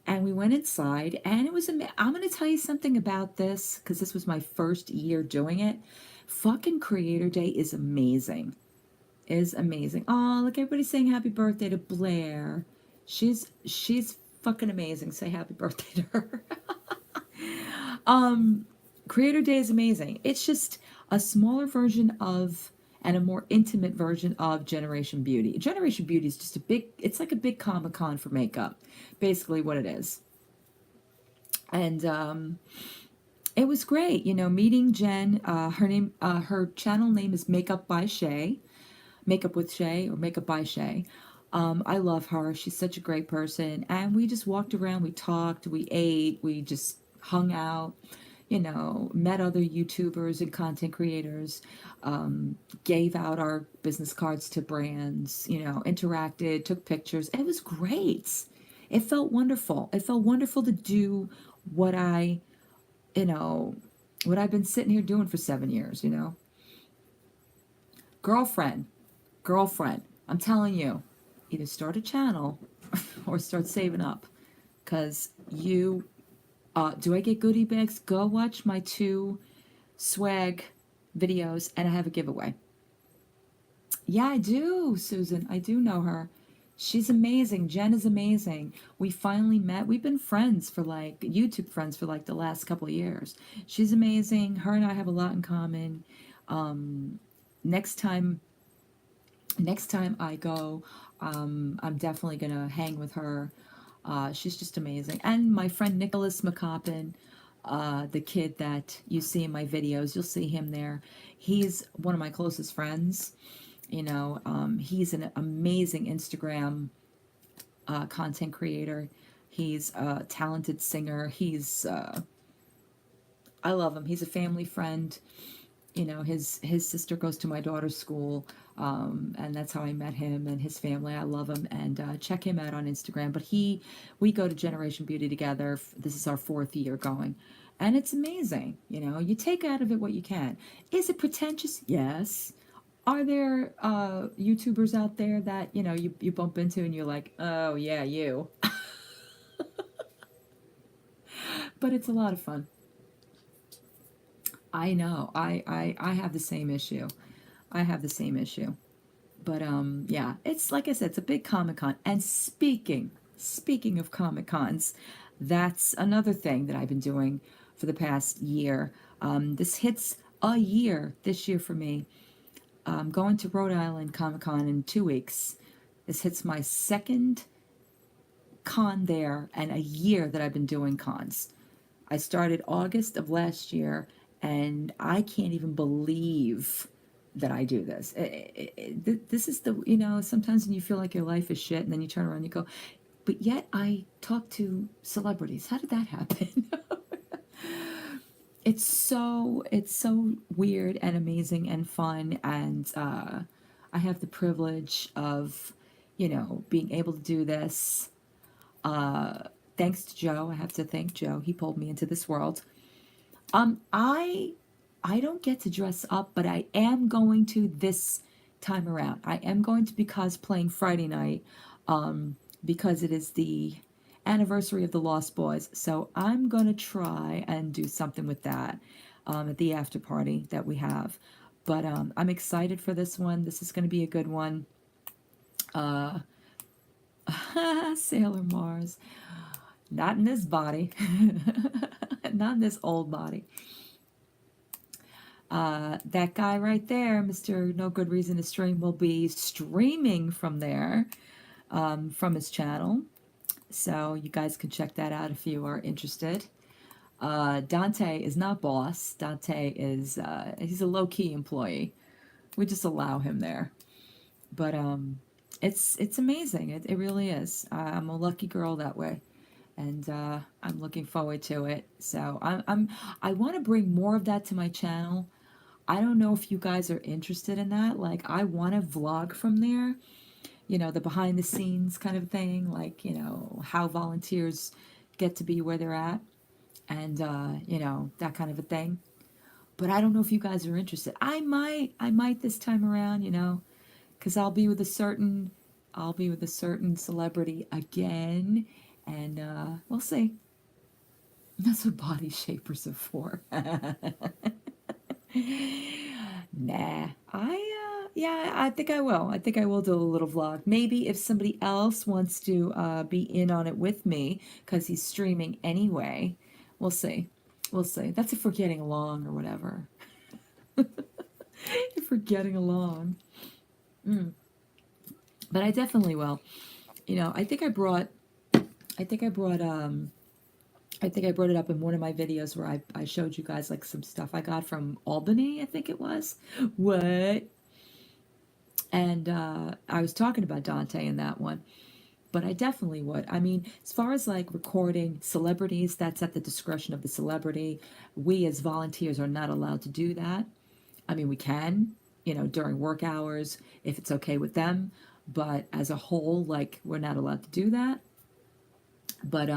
Speaker 1: And we went inside, and it was I'm going to tell you something about this because this was my first year doing it. Fucking Creator Day is amazing. Is amazing. Oh, look, everybody's saying happy birthday to Blair. She's fucking amazing. Say happy birthday to her. um Creator Day is amazing. It's just a smaller version of and a more intimate version of Generation Beauty. Generation Beauty is just it's like a big Comic Con for makeup, basically what it is. And it was great, meeting Jen. Her channel name is Makeup by Shay, Makeup with Shay or Makeup by Shay. I love her. She's such a great person. And we just walked around, we talked, we ate, we just hung out, met other YouTubers and content creators, gave out our business cards to brands, interacted, took pictures. It was great. It felt wonderful. It felt wonderful to do what you know, what I've been sitting here doing for 7 years. Girlfriend, girlfriend, I'm telling you, either start a channel or start saving up. Because do I get goodie bags? Go watch my 2 swag videos and I have a giveaway. Yeah, I do, Susan. I do know her. She's amazing. Jen is amazing. We finally met. We've been friends for YouTube friends for the last couple of years. She's amazing. Her and I have a lot in common. Next time next time I go, I'm definitely gonna hang with her. She's just amazing. And my friend Nicholas McCoppin, the kid that you see in my videos, you'll see him there. He's one of my closest friends. He's an amazing Instagram content creator. He's a talented singer. I love him. He's a family friend. His sister goes to my daughter's school, and that's how I met him and his family. I love him, and check him out on Instagram. But we go to Generation Beauty together. This is our 4th year going, and it's amazing. You take out of it what you can. Is it pretentious? Yes. Are there YouTubers out there that you bump into and you're like, oh yeah, you? But it's a lot of fun. I know. I have the same issue. I have the same issue. But yeah, it's like I said, it's a big Comic Con. And speaking of Comic Cons, that's another thing that I've been doing for the past year. This hits a year this year for me. I'm going to Rhode Island Comic Con in 2 weeks. This hits my second con there and a year that I've been doing cons. I started August of last year, and I can't even believe that I do this. This is sometimes when you feel like your life is shit, and then you turn around and you go, but yet I talk to celebrities. How did that happen? It's so weird and amazing and fun, and I have the privilege of being able to do this. Thanks to Joe. I have to thank Joe. He pulled me into this world. I I don't get to dress up, but I am going to this time around. I am going to be cosplaying Friday night, because it is the anniversary of the Lost Boys. So I'm going to try and do something with that, at the after party that we have. But I'm excited for this one. This is going to be a good one. Uh, Sailor Mars. Not in this body. Not in this old body. That guy right there, Mr. No Good Reason to Stream, will be streaming from there, from his channel. So you guys can check that out if you are interested. Dante is not boss. Dante is, he's a low-key employee. We just allow him there. But it's amazing. It really is. I'm a lucky girl that way, and I'm looking forward to it. So I want to bring more of that to my channel. I don't know if you guys are interested in that. Like, I want to vlog from there, the behind the scenes kind of thing, like, how volunteers get to be where they're at, and, that kind of a thing. But I don't know if you guys are interested. I might this time around, because I'll be with a certain celebrity again, and we'll see. That's what body shapers are for. Nah, yeah, I think I will. I think I will do a little vlog. Maybe if somebody else wants to be in on it with me, because he's streaming anyway. We'll see. We'll see. That's if we're getting along or whatever. If we're getting along. Mm. But I definitely will. I think I brought, I think I brought it up in one of my videos where I showed you guys like some stuff I got from Albany, I think it was. What? And I was talking about Dante in that one, but I definitely would. I mean, as far as like recording celebrities, that's at the discretion of the celebrity. We as volunteers are not allowed to do that. I mean, we can, during work hours if it's okay with them, but as a whole, like, we're not allowed to do that. But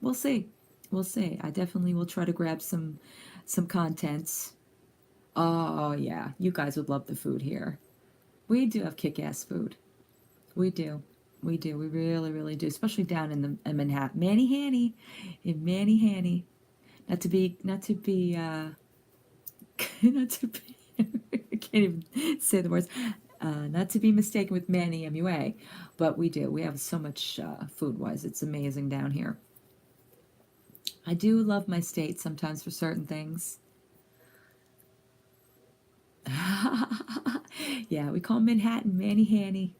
Speaker 1: we'll see. We'll see. I definitely will try to grab some contents. Oh yeah, you guys would love the food here. We do have kick-ass food. We do. We do. We really, really do. Especially down in the in Manhattan, Manny Hanny, in Manny Hanny. Not to be, not to be. I can't even say the words. Not to be mistaken with Manny MUA, but we do. We have so much food-wise. It's amazing down here. I do love my state sometimes for certain things. Yeah, we call Manhattan Manny Hanny.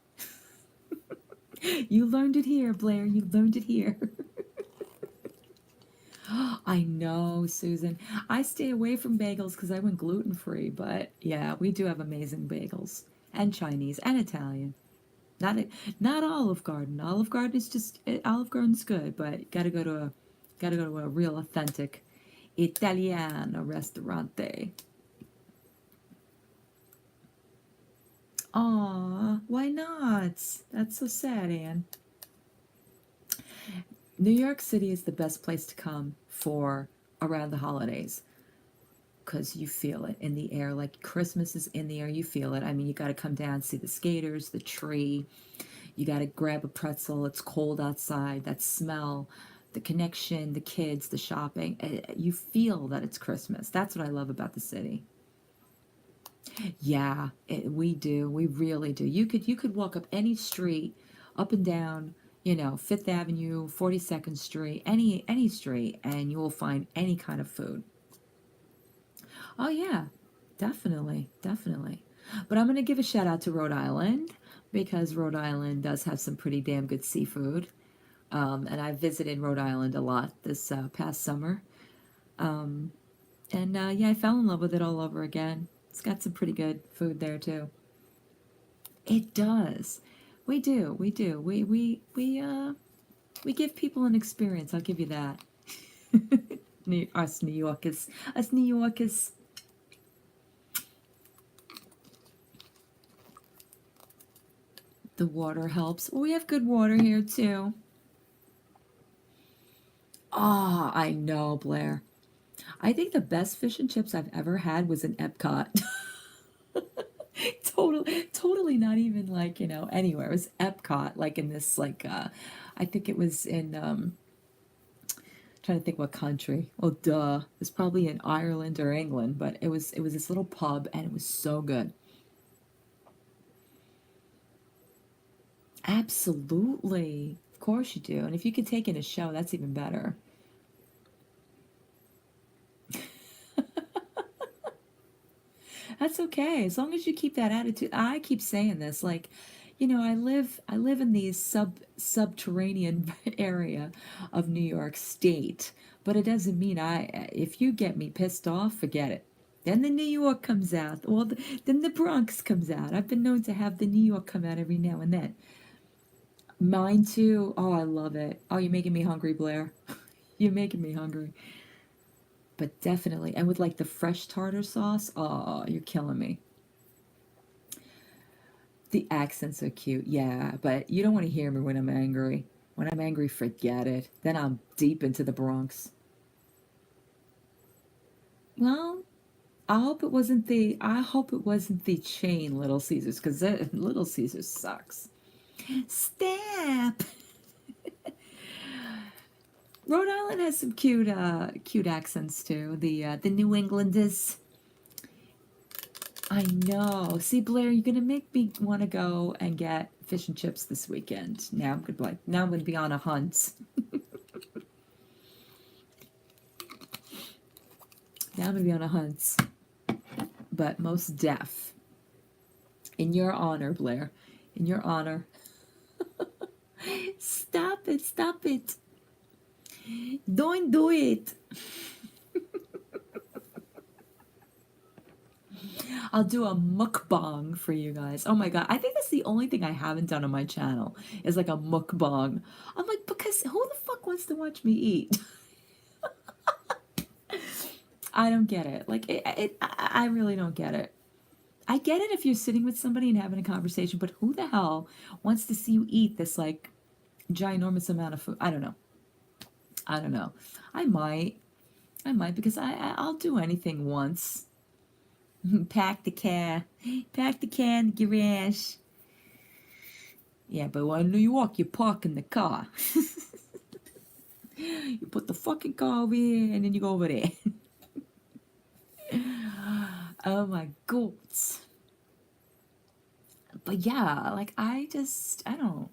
Speaker 1: You learned it here, Blair. You learned it here. I know, Susan. I stay away from bagels because I went gluten free, but yeah, we do have amazing bagels, and Chinese and Italian. Not not Olive Garden. Olive Garden is just Olive Garden's good, but gotta go to a real authentic Italiano restaurante. Aw, why not? That's so sad, Anne. New York City is the best place to come for around the holidays because you feel it in the air. Like Christmas is in the air, you feel it. I mean, you got to come down, see the skaters, the tree. You got to grab a pretzel. It's cold outside. That smell, the connection, the kids, the shopping. You feel that it's Christmas. That's what I love about the city. Yeah, we do. We really do. You could walk up any street, up and down, Fifth Avenue, 42nd Street, any street, and you will find any kind of food. Oh yeah, definitely, definitely. But I'm gonna give a shout out to Rhode Island because Rhode Island does have some pretty damn good seafood. And I visited Rhode Island a lot this past summer. Um, and yeah, I fell in love with it all over again. It's got some pretty good food there too. It does. We do. We do. We give people an experience. I'll give you that. Us New Yorkers. Us New Yorkers. The water helps. Well, we have good water here too. Oh, I know, Blair. I think the best fish and chips I've ever had was in Epcot. Totally not even like, anywhere. It was Epcot, like in this like I think it was in trying to think what country. Oh duh. It was probably in Ireland or England, but it was this little pub and it was so good. Absolutely. Of course you do. And if you can take in a show, that's even better. That's okay. As long as you keep that attitude. I keep saying this like, I live in the subterranean area of New York State, but it doesn't mean if you get me pissed off, forget it. Then the New York comes out. Well, then the Bronx comes out. I've been known to have the New York come out every now and then. Mine too. Oh, I love it. Oh, you're making me hungry, Blair. You're making me hungry. But definitely, and with like the fresh tartar sauce, oh, you're killing me. The accents are cute, yeah, but you don't want to hear me when I'm angry. When I'm angry, forget it. Then I'm deep into the Bronx. Well, I hope it wasn't the chain Little Caesars, because Little Caesars sucks. Stop. Rhode Island has some cute accents too. The New Englanders. I know. See, Blair, you're gonna make me want to go and get fish and chips this weekend. Now I'm gonna be on a hunt. Now I'm gonna be on a hunt. But most deaf. In your honor, Blair. In your honor. Stop it, stop it. Don't do it. I'll do a mukbang for you guys. Oh my god, I think that's the only thing I haven't done on my channel is like a mukbang. I'm like, because who the fuck wants to watch me eat? I don't get it. Like, I really don't get it. I get it if you're sitting with somebody and having a conversation, but who the hell wants to see you eat this like ginormous amount of food? I don't know. I don't know. I might. I might because I'll do anything once. Pack the car. Pack the car in the garage. Yeah, but when in New York, you park in the car. You put the fucking car over here and then you go over there. Oh my god. But yeah, like I don't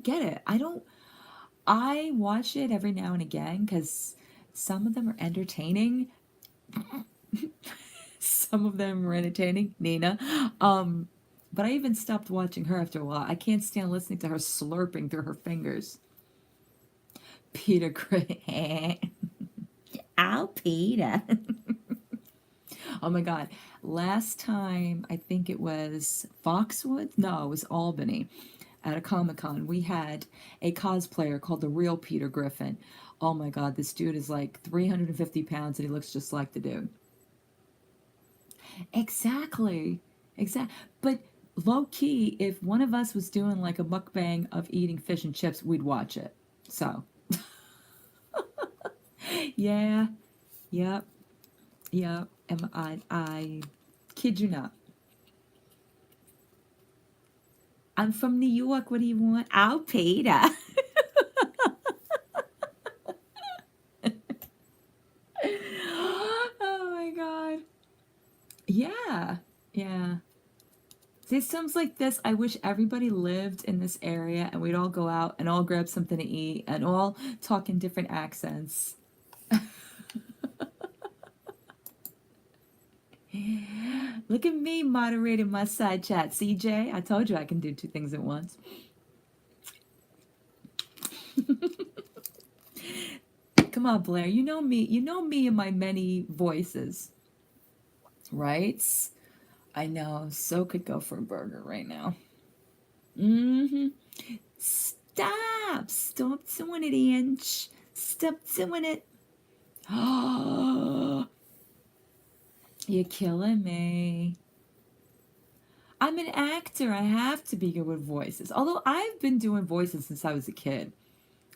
Speaker 1: get it. I watch it every now and again because some of them are entertaining. Some of them are entertaining, Nina. But I even stopped watching her after a while. I can't stand listening to her slurping through her fingers. Peter Gray. Ow, Peter. Oh my God. Last time, I think it was Foxwoods? No, it was Albany at a Comic Con. We had a cosplayer called the Real Peter Griffin. Oh my God, this dude is like 350 pounds and he looks just like the dude. Exactly. Exactly. But low key, if one of us was doing like a mukbang of eating fish and chips, we'd watch it. So, yeah, yep, yep. I kid you not. I'm from New York. What do you want? I'll pay that. Oh my God. Yeah, yeah. Systems like this, I wish everybody lived in this area and we'd all go out and all grab something to eat and all talk in different accents. Look at me moderating my side chat, CJ. I told you I can do two things at once. Come on, Blair. You know me. You know me and my many voices, right? I know. So could go for a burger right now. Mm-hmm. Stop! Stop doing it, Inch. Stop doing it. Oh, you're killing me. I'm an actor. I have to be good with voices. Although I've been doing voices since I was a kid.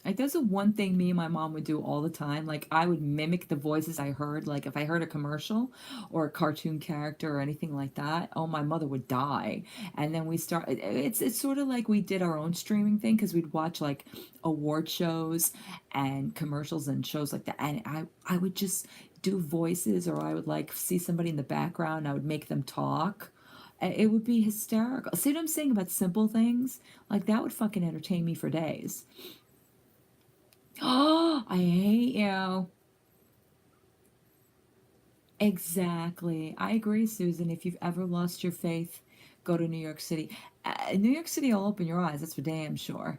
Speaker 1: Like that's the one thing me and my mom would do all the time. Like I would mimic the voices I heard. Like if I heard a commercial or a cartoon character or anything like that, oh my mother would die. And then we start. It's sort of like we did our own streaming thing because we'd watch like award shows and commercials and shows like that. And I would just do voices, or I would like see somebody in the background. I would make them talk. And it would be hysterical. See what I'm saying about simple things? Like that would fucking entertain me for days. Oh, I hate you. Exactly. I agree, Susan. If you've ever lost your faith, go to New York City. New York City will open your eyes, that's for damn sure.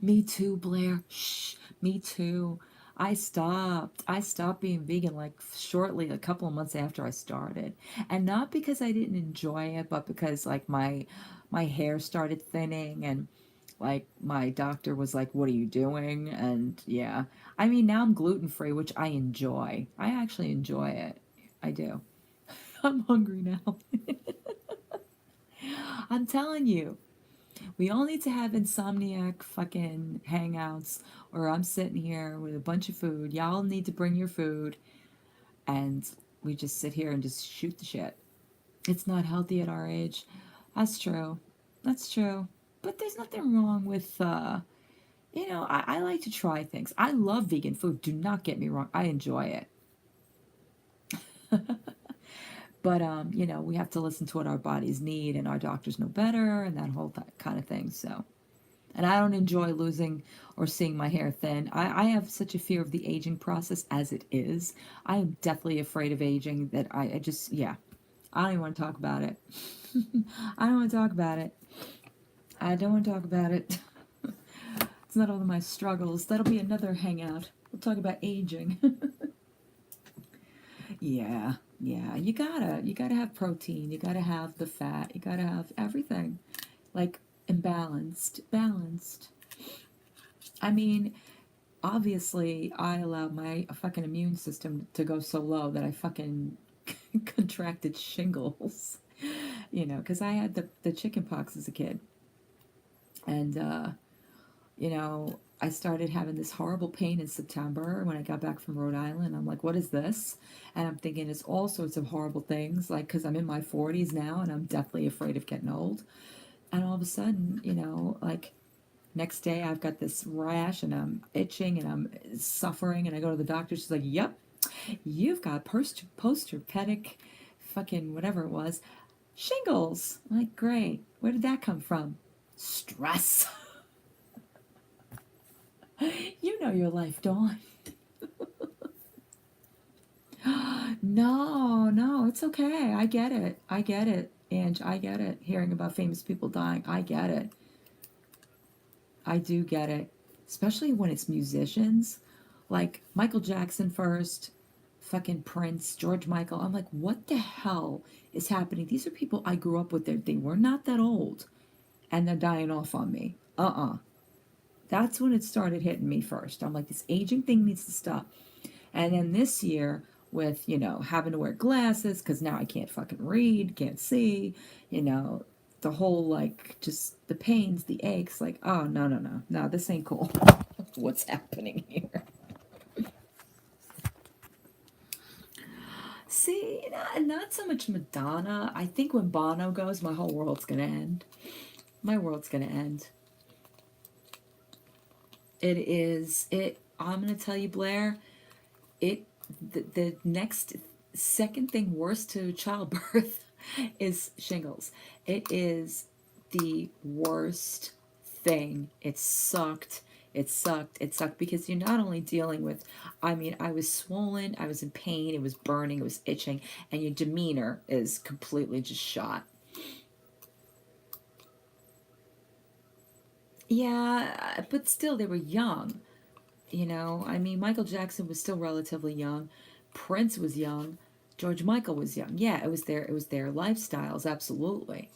Speaker 1: Me too, Blair. Shh. Me too. I stopped being vegan like shortly, a couple of months after I started. And not because I didn't enjoy it, but because like my hair started thinning and like my doctor was like, "What are you doing?" And yeah. I mean, now I'm gluten-free, which I enjoy. I actually enjoy it. I do. I'm hungry now. I'm telling you. We all need to have Insomniac fucking hangouts, or I'm sitting here with a bunch of food. Y'all need to bring your food, and we just sit here and just shoot the shit. It's not healthy at our age. That's true. That's true. But there's nothing wrong with, I like to try things. I love vegan food. Do not get me wrong. I enjoy it. But, we have to listen to what our bodies need, and our doctors know better, and that whole kind of thing. So. And I don't enjoy losing or seeing my hair thin. I have such a fear of the aging process as it is. I am deathly afraid of aging that I just, yeah, I don't even want to talk about it. I don't want to talk about it. I don't want to talk about it. It's not all of my struggles. That'll be another hangout. We'll talk about aging. Yeah, yeah. You gotta have protein. You gotta have the fat. You gotta have everything. Like, imbalanced, balanced. I mean, obviously I allowed my fucking immune system to go so low that I fucking contracted shingles, because I had the chicken pox as a kid. And, I started having this horrible pain in September when I got back from Rhode Island. I'm like, what is this? And I'm thinking it's all sorts of horrible things, like, because I'm in my 40s now and I'm deathly afraid of getting old. And all of a sudden, like, next day, I've got this rash and I'm itching and I'm suffering. And I go to the doctor. She's like, "Yep, you've got post-herpetic fucking whatever it was, shingles." I'm like, great. Where did that come from? Stress. You know your life, Dawn. No, no, it's okay. I get it. I get it. Ange, I get it. Hearing about famous people dying, I get it. I do get it, especially when it's musicians, like Michael Jackson first, fucking Prince, George Michael. I'm like, what the hell is happening? These are people I grew up with. They were not that old, and they're dying off on me. That's when it started hitting me first. I'm like, this aging thing needs to stop. And then this year, with, having to wear glasses because now I can't fucking read, can't see, the whole, like, just the pains, the aches, like, oh, no, no, no, no, this ain't cool. What's happening here? See, not so much Madonna. I think when Bono goes, my whole world's gonna end. My world's gonna end. It is, I'm gonna tell you, Blair, it the next second thing worse to childbirth is shingles. It is the worst thing. It sucked. It sucked. It sucked because you're not only dealing with, I mean, I was swollen, I was in pain, it was burning, it was itching, and your demeanor is completely just shot. Yeah, but still, they were young. I mean, Michael Jackson was still relatively young. Prince was young. George Michael was young. Yeah, it was their lifestyles, absolutely.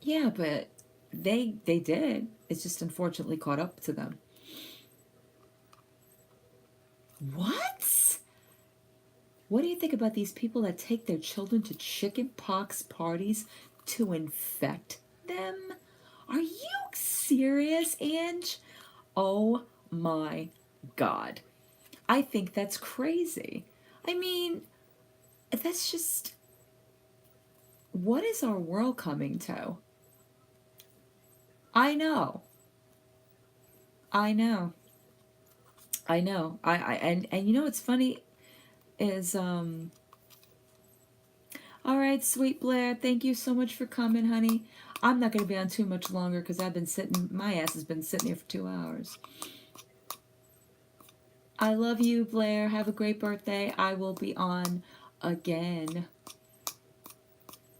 Speaker 1: Yeah, but they did. It's just unfortunately caught up to them. What? What do you think about these people that take their children to chicken pox parties to infect them? Are you serious, Ange? Oh my God. I think that's crazy. I mean, that's just, what is our world coming to? I know. I know. I know. And you know what's funny is all right, sweet Blair, thank you so much for coming, honey. I'm not going to be on too much longer because I've been sitting, my ass has been sitting here for 2 hours. I love you, Blair. Have a great birthday. I will be on again.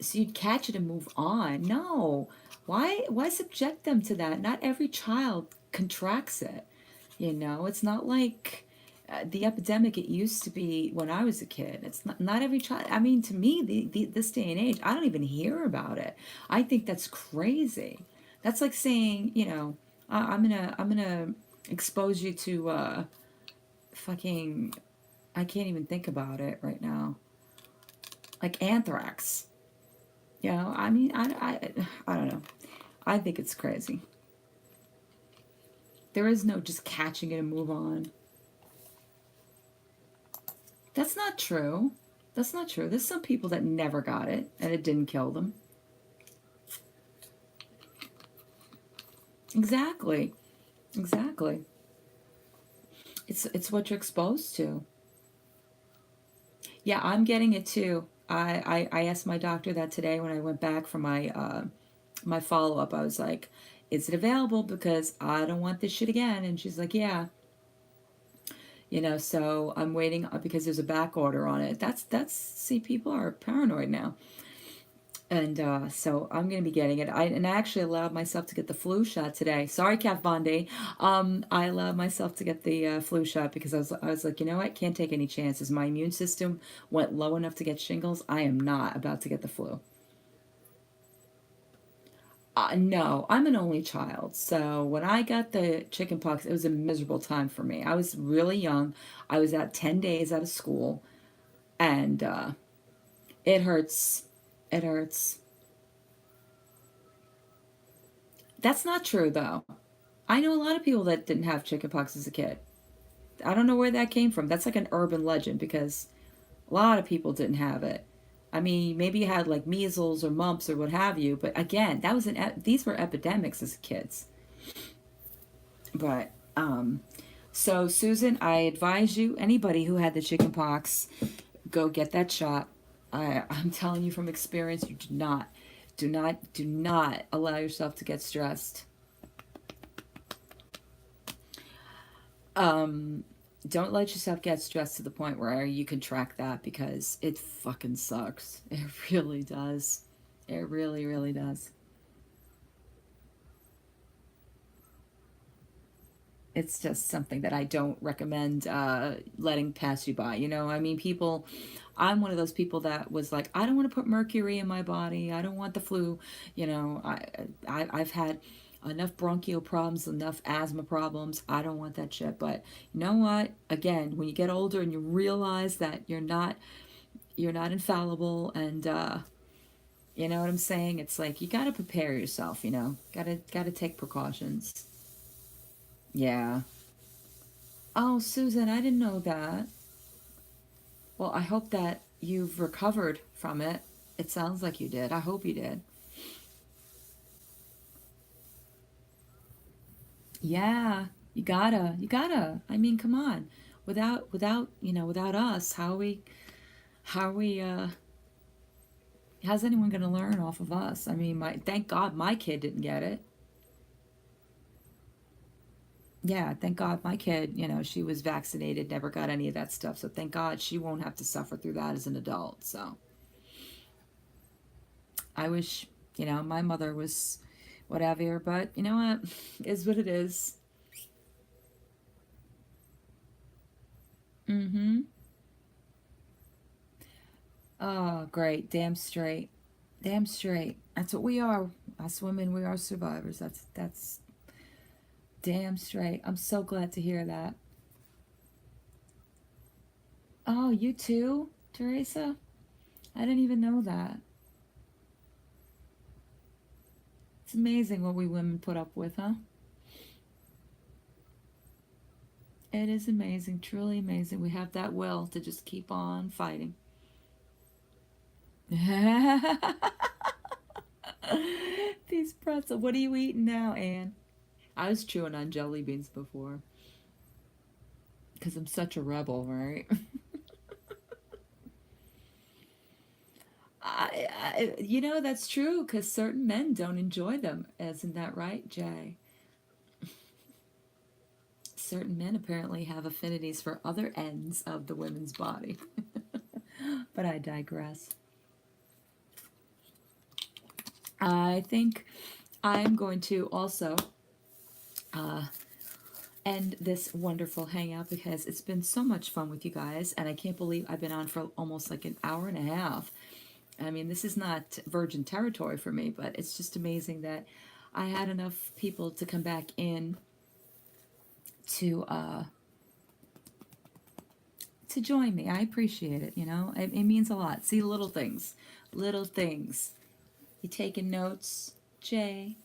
Speaker 1: So you'd catch it and move on. No. Why subject them to that? Not every child contracts it. You know, it's not like the epidemic it used to be when I was a kid. It's not every child. I mean, to me, this day and age, I don't even hear about it. I think that's crazy. That's like saying, you know, I'm gonna expose you to fucking. I can't even think about it right now. Like anthrax. You know, I mean, I don't know. I think it's crazy. There is no just catching it and move on. That's not true. That's not true. There's some people that never got it and it didn't kill them. Exactly. Exactly. It's what you're exposed to. Yeah, I'm getting it too. I asked my doctor that today when I went back for my follow up. I was like, "Is it available? Because I don't want this shit again." And she's like, "Yeah." You know, so I'm waiting because there's a back order on it. That's see, people are paranoid now. And so I'm going to be getting it. I actually allowed myself to get the flu shot today. Sorry, Kat Bondi. I allowed myself to get the flu shot because I was like, you know what? Can't take any chances. My immune system went low enough to get shingles. I am not about to get the flu. No, I'm an only child. So when I got the chicken pox, it was a miserable time for me. I was really young. I was at 10 days out of school, and it hurts. It hurts. That's not true, though. I know a lot of people that didn't have chickenpox as a kid. I don't know where that came from. That's like an urban legend because a lot of people didn't have it. I mean, maybe you had like measles or mumps or what have you, but again, that was these were epidemics as kids. But so Susan, I advise you, anybody who had the chickenpox, go get that shot. I'm telling you from experience, you do not allow yourself to get stressed. Um, don't let yourself get stressed to the point where you contract that because it fucking sucks. It really does. It really, really does. It's just something that I don't recommend letting pass you by. You know, I mean, people, I'm one of those people that was like, I don't want to put mercury in my body. I don't want the flu. You know, I've had enough bronchial problems, enough asthma problems. I don't want that shit. But you know what? Again, when you get older and you realize that you're not infallible, and you know what I'm saying? It's like you got to prepare yourself. You know, gotta take precautions. Yeah. Oh, Susan, I didn't know that. Well, I hope that you've recovered from it. It sounds like you did. I hope you did. Yeah, you gotta. I mean, come on. Without us, how are we, how's anyone gonna learn off of us? I mean, thank God my kid didn't get it. Yeah, thank God my kid, she was vaccinated, never got any of that stuff. So thank God she won't have to suffer through that as an adult. So I wish, my mother was whatever, but you know what? Is what it is. Mm-hmm. Oh, great. Damn straight. Damn straight. That's what we are. Us women, we are survivors. That's damn straight. I'm so glad to hear that. Oh, you too, Teresa? I didn't even know that. It's amazing what we women put up with, huh? It is amazing, truly amazing. We have that will to just keep on fighting. These pretzels. What are you eating now, Anne? I was chewing on jelly beans before because I'm such a rebel, right? That's true because certain men don't enjoy them. Isn't that right, Jay? Certain men apparently have affinities for other ends of the women's body. But I digress. I think I'm going to also end this wonderful hangout because it's been so much fun with you guys, and I can't believe I've been on for almost like an hour and a half. I mean, this is not virgin territory for me, but it's just amazing that I had enough people to come back in to uh, to join me. I appreciate it. It means a lot. See, little things, little things. You taking notes, Jay?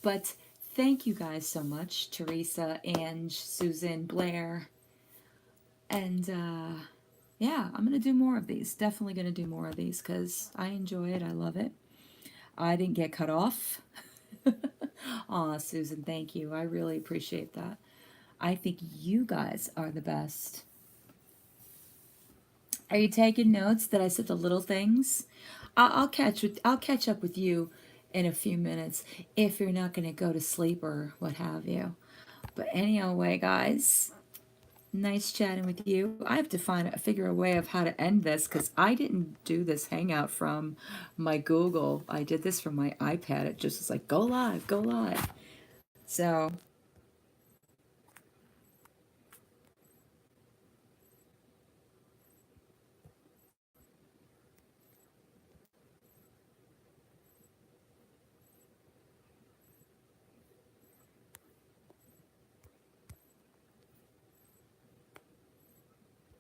Speaker 1: But thank you guys so much, Teresa, Ange, Susan, Blair, and yeah, I'm gonna do more of these. Definitely gonna do more of these because I enjoy it. I love it. I didn't get cut off. Aw, Susan, thank you. I really appreciate that. I think you guys are the best. Are you taking notes that I said the little things? I'll catch up with you in a few minutes if you're not going to go to sleep or what have you. But anyway, guys, nice chatting with you. I have to figure a way of how to end this because I didn't do this hangout from my Google. I did this from my iPad. It just was like go live, go live. So